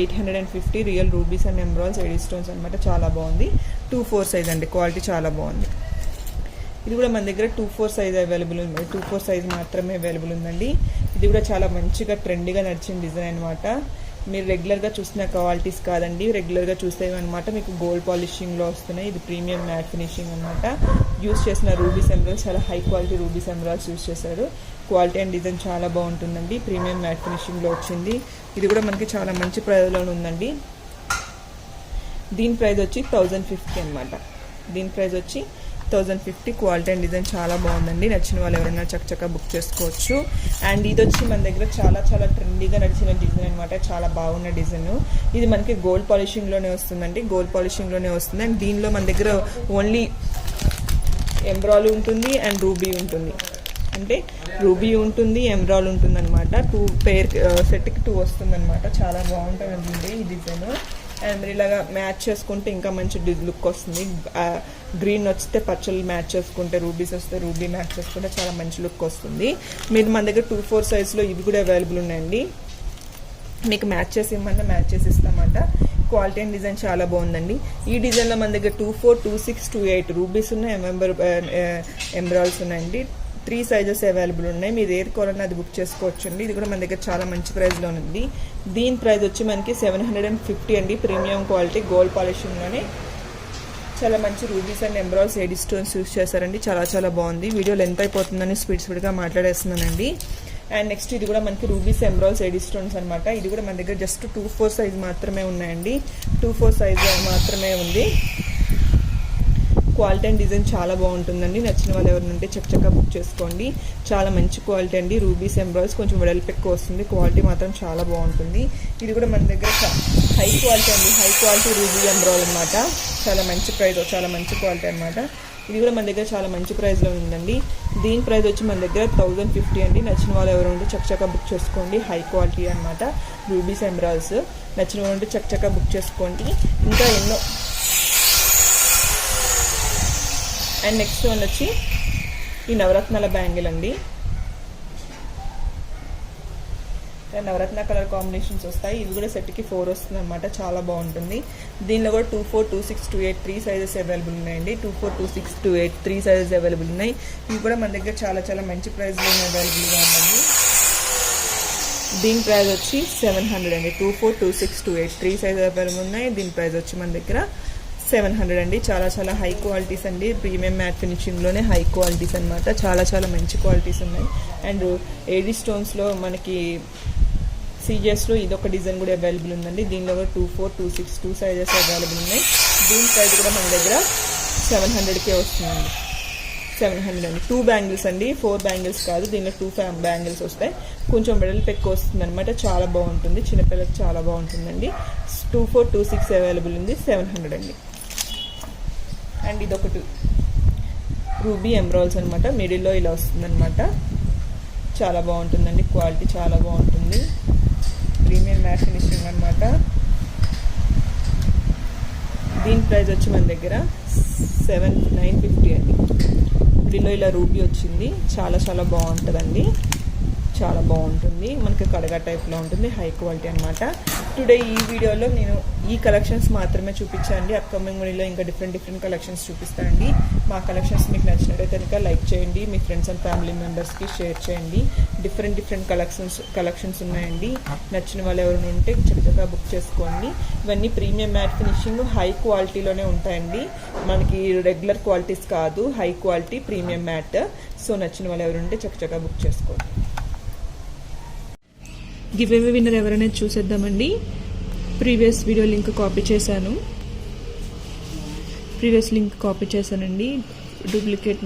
850 రియల్ రూబీస్ అండ్ ఎంబ్రాయిడ్స్ ఎడీ స్టోన్స్ అనమాట. చాలా బాగుంది. 24 సైజ్ అండి. క్వాలిటీ చాలా బాగుంది. ఇది కూడా మన దగ్గర 24 సైజ్ అవైలబుల్ ఉంది. 24 సైజ్ మాత్రమే అవైలబుల్ ఉందండి. ఇది కూడా చాలా మంచిగా ట్రెండీగా నడిచిన డిజైన్ అనమాట. మీరు రెగ్యులర్గా చూసిన క్వాలిటీస్ కాదండి, రెగ్యులర్గా చూసేవన్నమాట. మీకు గోల్డ్ పాలిషింగ్లో వస్తున్నాయి. ఇది ప్రీమియం మ్యాట్ ఫినిషింగ్ అనమాట. యూస్ చేసిన రూబీస్ ఎంబ్రాయిడ్స్ చాలా హై క్వాలిటీ రూబీస్ ఎంబ్రాయిడ్స్ యూస్ చేశారు. క్వాలిటీ అండ్ డిజైన్ చాలా బాగుంటుందండి. ప్రీమియం మ్యాట్ ఫినిషింగ్లో వచ్చింది. ఇది కూడా మనకి చాలా మంచి ప్రైస్లో ఉందండి. దీని ప్రైస్ వచ్చి 1050 అనమాట. దీని ప్రైస్ వచ్చి 1050. క్వాలిటీ అండ్ డిజైన్ చాలా బాగుందండి. నచ్చిన వాళ్ళు ఎవరైనా చక్కగా బుక్ చేసుకోవచ్చు. అండ్ ఇది వచ్చి మన దగ్గర చాలా చాలా ట్రెండీగా నడిచిన డిజైన్ అనమాట. చాలా బాగున్న డిజైన్. ఇది మనకి గోల్డ్ పాలిషింగ్లోనే వస్తుందండి. గోల్డ్ పాలిషింగ్లోనే వస్తుంది. అండ్ దీనిలో మన దగ్గర ఓన్లీ ఎంబ్రాయిడ్ ఉంటుంది అండ్ రూబీ ఉంటుంది. అంటే రూబీ ఉంటుంది, ఎంబ్రాయిడ్ ఉంటుంది అనమాట. 2 పేర్ సెట్కి 2 వస్తుంది అనమాట. చాలా బాగుంటుంది ఈ డిజైన్. అండ్ మీరు ఇలాగా మ్యాచ్ చేసుకుంటే ఇంకా మంచి లుక్ వస్తుంది. గ్రీన్ వస్తే పచ్చలు మ్యాచ్ చేసుకుంటే, రూబీస్ వస్తే రూబీ మ్యాచ్ చేసుకుంటే చాలా మంచి లుక్ వస్తుంది. మీరు మన దగ్గర 24 సైజ్లో ఇవి కూడా అవైలబుల్ ఉన్నాయండి. మీకు మ్యాచ్ చేసి ఇవ్వమన్నా మ్యాచ్ చేసి ఇస్తామంట. క్వాలిటీ అండ్ డిజైన్ చాలా బాగుందండి. ఈ డిజైన్లో మన దగ్గర 24, 26, 28 రూబీస్ ఉన్నాయి, ఎంబ్రాయిడ్స్ ఉన్నాయండి. 3 సైజెస్ అవైలబుల్ ఉన్నాయి. మీరు ఏది కావాలన్నా అది బుక్ చేసుకోవచ్చు అండి. ఇది కూడా మన దగ్గర చాలా మంచి ప్రైస్లో ఉంది. దీని ప్రైస్ వచ్చి మనకి 750 అండి. ప్రీమియం క్వాలిటీ గోల్డ్ పాలిషింగ్లోనే చాలా మంచి rubies and embroids AD stones use చేశారండి. చాలా బాగుంది. వీడియో లెంత్ అయిపోతుందని స్పీడ్గా మాట్లాడేస్తున్నానండి. అండ్ నెక్స్ట్ ఇది కూడా మనకి రూబీస్ ఎంబ్రాయిడ్స్ ఏడీ స్టోన్స్ అనమాట. ఇది కూడా మన దగ్గర జస్ట్ 2-4 సైజ్ మాత్రమే ఉన్నాయండి. 2-4 సైజ్ మాత్రమే ఉంది. క్వాలిటీ అండ్ డిజైన్ చాలా బాగుంటుందండి. నచ్చిన వాళ్ళు ఎవరైనా ఉంటే చక్కగా బుక్ చేసుకోండి. చాలా మంచి క్వాలిటీ అండి. రూబీస్ ఎంబ్రాయిడ్స్ కొంచెం వెడల్పు ఎక్కువ వస్తుంది. క్వాలిటీ మాత్రం చాలా బాగుంటుంది. ఇది కూడా మన దగ్గర హై క్వాలిటీ అండి. హై క్వాలిటీ రూబీ ఎంబ్రాయిడ్ అనమాట. చాలా మంచి ప్రైస్, చాలా మంచి క్వాలిటీ అనమాట. ఇది కూడా మన దగ్గర చాలా మంచి ప్రైస్లో ఉందండి. దీని ప్రైస్ వచ్చి మన దగ్గర 1050 అండి. నచ్చిన వాళ్ళు ఎవరు ఉంటే చక్కగా బుక్ చేసుకోండి. హై క్వాలిటీ అనమాట రూబీస్ ఎంబ్రాయిడ్స్. నచ్చిన వాళ్ళు ఉంటే చక్కగా బుక్ చేసుకోండి. ఇంకా ఎన్నో. అండ్ నెక్స్ట్ వన్ వచ్చి ఈ నవరత్నాల బ్యాంగిల్ అండి. నవరత్న కలర్ కాంబినేషన్స్ వస్తాయి. ఇవి కూడా సెట్కి 4 వస్తుంది అనమాట. చాలా బాగుంటుంది. దీనిలో కూడా 24, 26, 28 3 సైజెస్ అవైలబుల్ ఉన్నాయండి. 24, 26, 28 3 సైజెస్ అవైలబుల్ ఉన్నాయి. ఇవి కూడా మన దగ్గర చాలా మంచి ప్రైస్లో అవైలబుల్గా ఉన్నాయి. దీని ప్రైస్ వచ్చి 700 అండి. 24, 26, 28 3 సైజెస్ అవైలబుల్ ఉన్నాయి. దీని ప్రైస్ వచ్చి మన దగ్గర 700 అండి. చాలా హై క్వాలిటీస్ అండి. ప్రీమియం మ్యాట్ ఫినిషింగ్లోనే హై క్వాలిటీస్ అనమాట. చాలా మంచి క్వాలిటీస్ ఉన్నాయి. అండ్ ఏడీ స్టోన్స్లో మనకి సీజెస్లో ఇదొక డిజైన్ కూడా అవైలబుల్ ఉందండి. దీనిలో కూడా 24, 26 2 సైజెస్ అవైలబుల్ ఉన్నాయి. దీని ప్రైస్ కూడా మన దగ్గర 700కే వస్తుందండి. 700 అండి. 2 బ్యాంగిల్స్ అండి, 4 బ్యాంగిల్స్ కాదు. దీనిలో 2 బ్యాంగిల్స్ వస్తాయి. కొంచెం వెడల్పు ఎక్కువ వస్తుంది అనమాట. చాలా బాగుంటుంది. చిన్నపిల్లలకు చాలా బాగుంటుందండి. 24, 26 అవైలబుల్ ఉంది. 700 అండి. అండ్ ఇదొకటి రూబీ ఎంబ్రాయిడ్స్ అనమాట. మిడిల్లో ఇలా వస్తుందన్నమాట. చాలా బాగుంటుందండి. క్వాలిటీ చాలా బాగుంటుంది. ప్రీమియం మ్యాట్ ఫినిషింగ్ అనమాట. దీని ప్రైస్ వచ్చి మన దగ్గర 950 అండి. మిడిల్లో ఇలా రూబీ వచ్చింది. చాలా బాగుంటుందండి. చాలా బాగుంటుంది. మనకి కడగా టైప్లో ఉంటుంది. హై క్వాలిటీ అనమాట. టుడే ఈ వీడియోలో నేను ఈ కలెక్షన్స్ మాత్రమే చూపించానండి. అప్కమింగ్ వీడియోలో ఇంకా డిఫరెంట్ కలెక్షన్స్ చూపిస్తానండి. మా కలెక్షన్స్ మీకు నచ్చినట్టయితే కనుక లైక్ చేయండి. మీ ఫ్రెండ్స్ అండ్ ఫ్యామిలీ మెంబర్స్కి షేర్ చేయండి. డిఫరెంట్ కలెక్షన్స్ ఉన్నాయండి. నచ్చిన వాళ్ళు ఎవరైనా ఉంటే చక్కగా బుక్ చేసుకోండి. ఇవన్నీ ప్రీమియం మ్యాట్ ఫినిషింగ్ హై క్వాలిటీలోనే ఉంటాయండి. మనకి రెగ్యులర్ క్వాలిటీస్ కాదు. High quality premium mat. So నచ్చిన వాళ్ళు ఎవరు ఉంటే చక్కగా బుక్ చేసుకోండి. గివ్ అవే విన్నర్ ఎవరైనా చూసేద్దామండి. ప్రీవియస్ వీడియో లింక్ కాపీ చేశానండి. డూప్లికేట్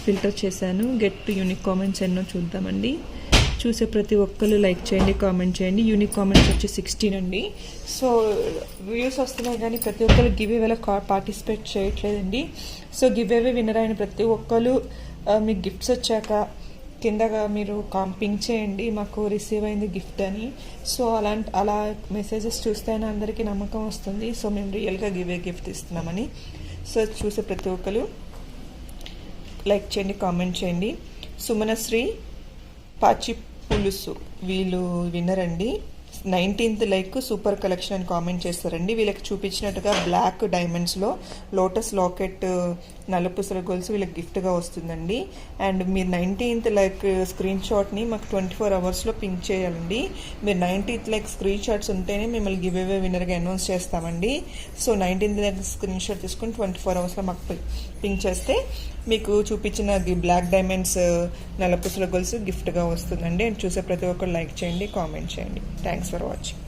ఫిల్టర్ చేశాను. గెట్ యూనిక్ కామెంట్స్ ఎన్నో చూద్దామండి. చూసే ప్రతి ఒక్కరు లైక్ చేయండి, కామెంట్ చేయండి. యూనిక్ కామెంట్స్ వచ్చి 16 అండి. సో వ్యూస్ వస్తున్నాయి కానీ ప్రతి ఒక్కరు గివ్ అవేలో పార్టిసిపేట్ చేయట్లేదండి. సో గివ్ అవే విన్నర్ అయిన ప్రతి ఒక్కరు మీకు గిఫ్ట్స్ వచ్చాక కిందగా మీరు పింక్ చేయండి, మాకు రిసీవ్ అయింది గిఫ్ట్ అని. సో అలా మెసేజెస్ చూస్తేనే అందరికీ నమ్మకం వస్తుంది. సో మేము రియల్గా గిఫ్ట్ ఇస్తున్నామని. సో చూసే ప్రతి ఒక్కరు లైక్ చేయండి, కామెంట్ చేయండి. సుమనశ్రీ పాచి పులుసు వీళ్ళు విన్నర్ అండి. 19th లైక్ సూపర్ కలెక్షన్ అని కామెంట్ చేస్తారండి. వీళ్ళకి చూపించినట్టుగా బ్లాక్ డైమండ్స్లో లోటస్ లాకెట్ నలుపుసల గొలుసు వీళ్ళకి గిఫ్ట్గా వస్తుందండి. అండ్ మీరు 19th లైక్ స్క్రీన్ షాట్ని మాకు 24 అవర్స్లో పింక్ చేయాలండి. మీరు 19th లైక్ స్క్రీన్ షాట్స్ ఉంటేనే మిమ్మల్ని గివ్ అవే విన్నర్గా అనౌన్స్ చేస్తామండి. So 19th like screen shot తీసుకుని 24 అవర్స్లో మాకు పింక్ చేస్తే మీకు చూపించిన బ్లాక్ డైమండ్స్ నల్లపూసల గొలుసు గిఫ్ట్గా వస్తుందండి. అండ్ చూసే ప్రతి ఒక్కరు లైక్ చేయండి, కామెంట్ చేయండి. Thanks for watching.